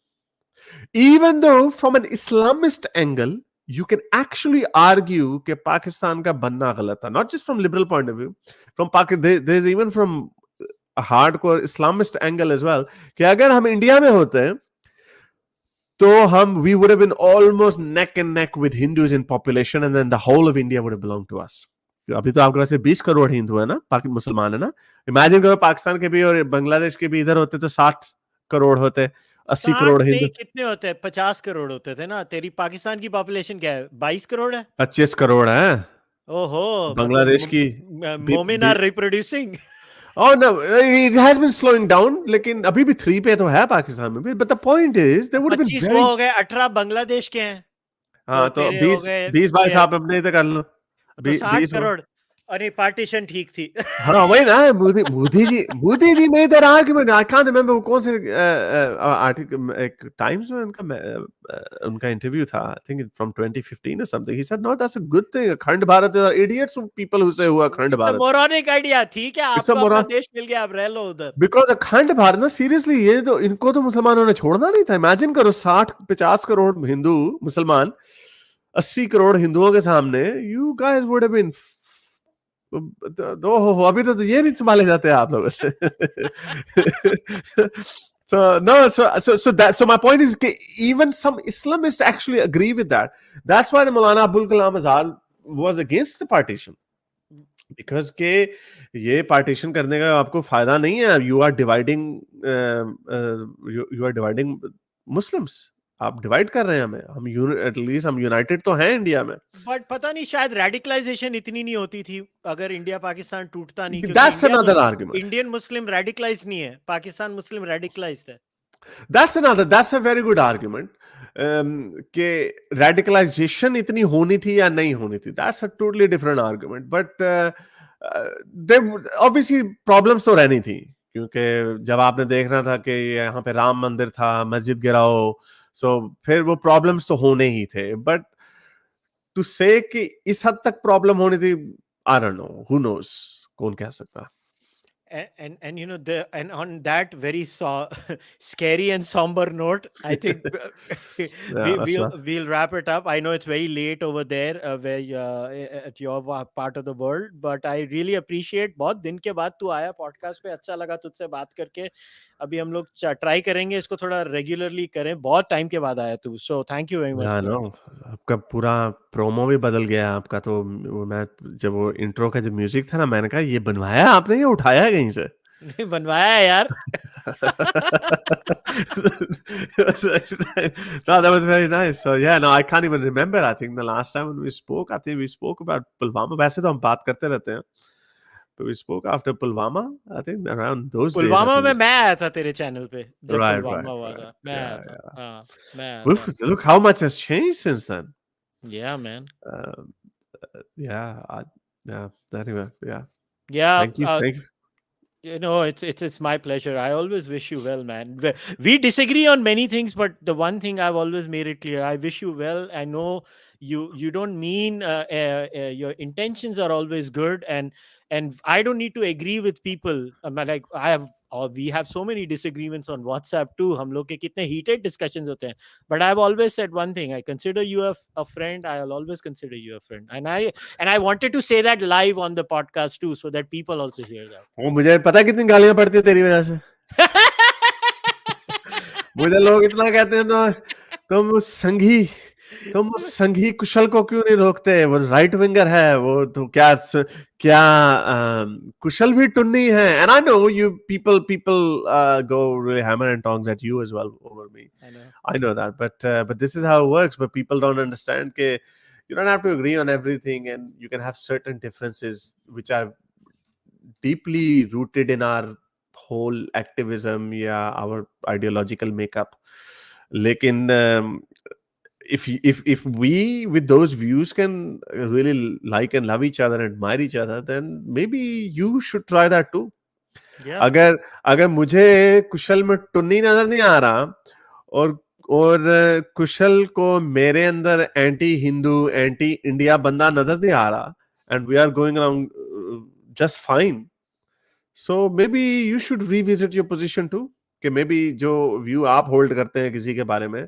Even though from an Islamist angle, you can actually argue कि पाकिस्तान का बनना गलत था, not just from liberal point of view, from Pakistan, there's even from a hardcore Islamist angle as well, कि अगर हम India में होते तो हम we would have been almost neck and neck with Hindus in population, and then the whole of India would have belonged to us. अभी तो आपके पास 20 करोड़ हिंदू है ना, मुसलमान है ना, इमेजिन करो पाकिस्तान के भी और बांग्लादेश के भी इधर होते तो 60 करोड़ होते, 80 60 करोड़ नहीं, हिंदू, कितने होते हैं, 50 करोड़ होते थे ना। तेरी पाकिस्तान की पॉपुलेशन क्या है, 22 करोड़ है। 25 करोड़ है ओहो, मतलब बांग्लादेश की। मोमिन are reproducing. Oh no, it has been slowing down, लेकिन अभी भी 3 पे तो है पाकिस्तान में भी, but the point is there would have been 25 वो very, हो गए, 18 बांग्लादेश के हैं, हाँ और तो तेरे हो 20 गए 20 भाई ये, साहब अपने इधर कर लो, तो 60 20। करोड़ अरे पार्टीशन ठीक थी। हाँ वही ना, मोदी जी में इधर आर्गुमेंट, आई कांट रिमेंबर वो कौन से आर्टिकल, एक टाइम्स में उनका इंटरव्यू था, I think from 2015 or something, he said no, that's a good thing, अखंड Bharat, there are idiots who people who say हुआ अखंड इट्स अ भारत, मोरॉनिक आइडिया, ठीक है, इट्स अ आपको अपना मोरल, देश मिल गया, आप रह लो उधर। बिकॉज अखंड भारत ना, सीरियसली ये तो इनको तो मुसलमानों ने छोड़ना नहीं था, इमेजिन करो 60-50 करोड़ हिंदू मुसलमान, 80 करोड़ हिंदुओं के सामने, you guys would have been, दो हो अभी तो ये नहीं संभाले जाते आप लोगों से। So no, so my point is that even some Islamists actually agree with that. That's why the Maulana Abul Kalam Azad was against the partition, because के ये पार्टीशन करने का आपको फायदा नहीं है, you are dividing, you are dividing Muslims, आप divide कर रहे हैं हमें, हम एटलीस्ट हम यूनाइटेड तो हैं इंडिया में। बट पता नहीं, शायद रेडिकलाइजेशन इतनी नहीं होती थी अगर इंडिया पाकिस्तान टूटता नहीं, क्योंकि that's another argument, Indian Muslim radicalise नहीं है, पाकिस्तान मुस्लिम रेडिकलाइज्ड है। That's a very good argument, कि रेडिकलाइजेशन इतनी होनी थी या नहीं होनी थी, that's a totally different argument, but obviously problems तो रहनी थी, क्योंकि जब आपने देखना था कि यहाँ पे राम मंदिर था, मस्जिद गिराओ, सो फिर वो प्रॉब्लम्स तो होने ही थे, बट टू से कि इस हद तक प्रॉब्लम होनी थी, I don't know, who knows, कौन कह सकता। And you know, and on that very scary and somber note, I think Yeah, that's right. we'll wrap it up. I know it's very late over there, where at your part of the world, but I really appreciate, बहुत दिन के बाद तू आया podcast पे, अच्छा लगा तुझसे बात करके। अभी हम लोग ट्राई करेंगे इसको थोड़ा रेगुलरली करें, बहुत टाइम के बाद आया तू, so thank you very much हाँ नो, आपका पूरा प्रोमो भी बदल गया आपका, तो मैं जब वो इंट्रो का जो म्यूजिक था ना, मैंने कहा ये बनवाया आपने, ये उठाया है कहीं से? नहीं बनवाया है यार। No, that was very nice. So yeah, no, I can't even remember. I think the last time when we spoke, I think we spoke about Pulwama. वैसे तो हम बात करते रहते हैं, but we spoke after Pulwama. I think around those days. I Pulwama में think. मैं आया था तेरे चैनल पे, जब Right, पुलवामा right, हुआ right. था, मैं आया Yeah, था, yeah. हाँ मैं आया था। Look how much has changed since then. Yeah, man. Um, yeah, yeah. Anyway, yeah. Yeah, Thank you, thank you. you know, it's my pleasure. I always wish you well, man. We disagree on many things, but the one thing I've always made it clear, I wish you well. I know you don't mean your intentions are always good, and I don't need to agree with people. Like I have we have so many disagreements on WhatsApp too. हम लोग के कितने heated discussions होते हैं. But I've always said one thing: I consider you a friend. I'll always consider you a friend, and I wanted to say that live on the podcast too, so that people also hear that. वो मुझे पता है कितनी गालियां पड़ती है तेरी वजह से। मुझे लोग इतना कहते हैं तो तुम उस संघी कुशल को क्यों नहीं रोकते? वो राइट विंगर है, वो तो क्या कुशल भी टुन्नी है। And I know you people go really hammer and tongs at you as well over me. I know that, but this is how it works. But people don't understand that you don't have to agree on everything, and you can have certain differences which are deeply rooted in our whole activism, yeah, our ideological makeup. Lekin if we with those views can really like and love each other and admire each other, then maybe you should try that too. Yeah. अगर अगर मुझे कुशल में टुन्नी नजर नहीं आ रहा, और कुशल को मेरे अंदर एंटी हिंदू एंटी इंडिया बंदा नजर नहीं आ रहा, and we are going around just fine, so maybe you should revisit your position too. कि maybe जो view आप hold करते हैं किसी के बारे में,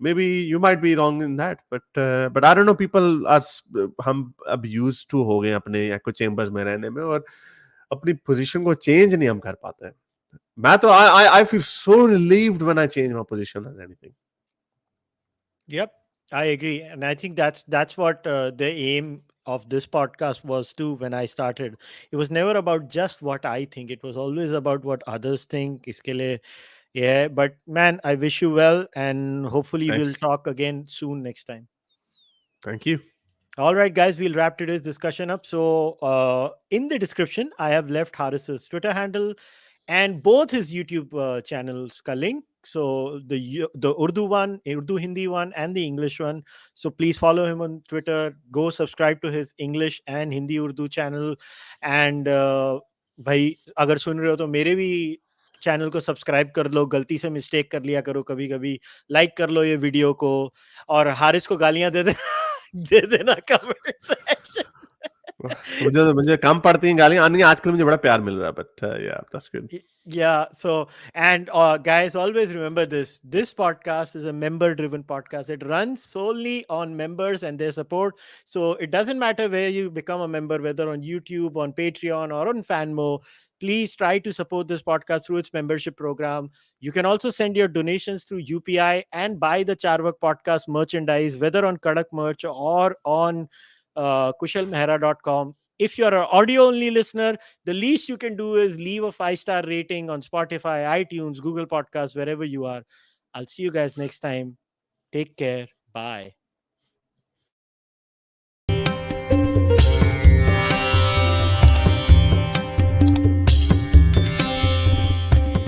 maybe you might be wrong in that, but I don't know, people are हम अब used to हो गए अपने echo chambers में रहने में, और अपनी position को change नहीं हम कर पाते हैं. मैं तो I feel so relieved when I change my position on anything. Yep, I agree, and I think that's what the aim of this podcast was too. When I started, it was never about just what I think; it was always about what others think. इसके लिए, yeah. But man, I wish you well, and hopefully we'll Thanks. talk again soon next time. Thank you. All right, guys, we'll wrap today's discussion up. So, in the description, I have left Harris's Twitter handle and both his YouTube channels ka link. So the Urdu one, Urdu Hindi one, and the English one. So please follow him on Twitter. Go subscribe to his English and Hindi Urdu channel. And भाई अगर सुन रहे हो तो मेरे भी channel को subscribe कर लो. गलती से मिस्टेक कर लिया करो कभी कभी. लाइक कर लो ये वीडियो को, और हारिस को गालियां दे दे देना कमेंट सेक्शन. मुझे कम पड़ती हैं गालियां, नहीं आजकल मुझे बड़ा प्यार मिल रहा है, but yeah, that's good. Yeah, so, and guys, always remember this podcast is a member driven podcast. It runs solely on members and their support. So it doesn't matter where you become a member, whether on YouTube, on Patreon, or on Fanmo. Please try to support this podcast through its membership program. You can also send your donations through UPI and buy the Cārvāka podcast merchandise, whether on Kadak merch or on kushalmehra.com. If you're an audio only listener, the least you can do is leave a 5-star rating on Spotify, iTunes, Google Podcasts, wherever you are. I'll see you guys next time. Take care. Bye.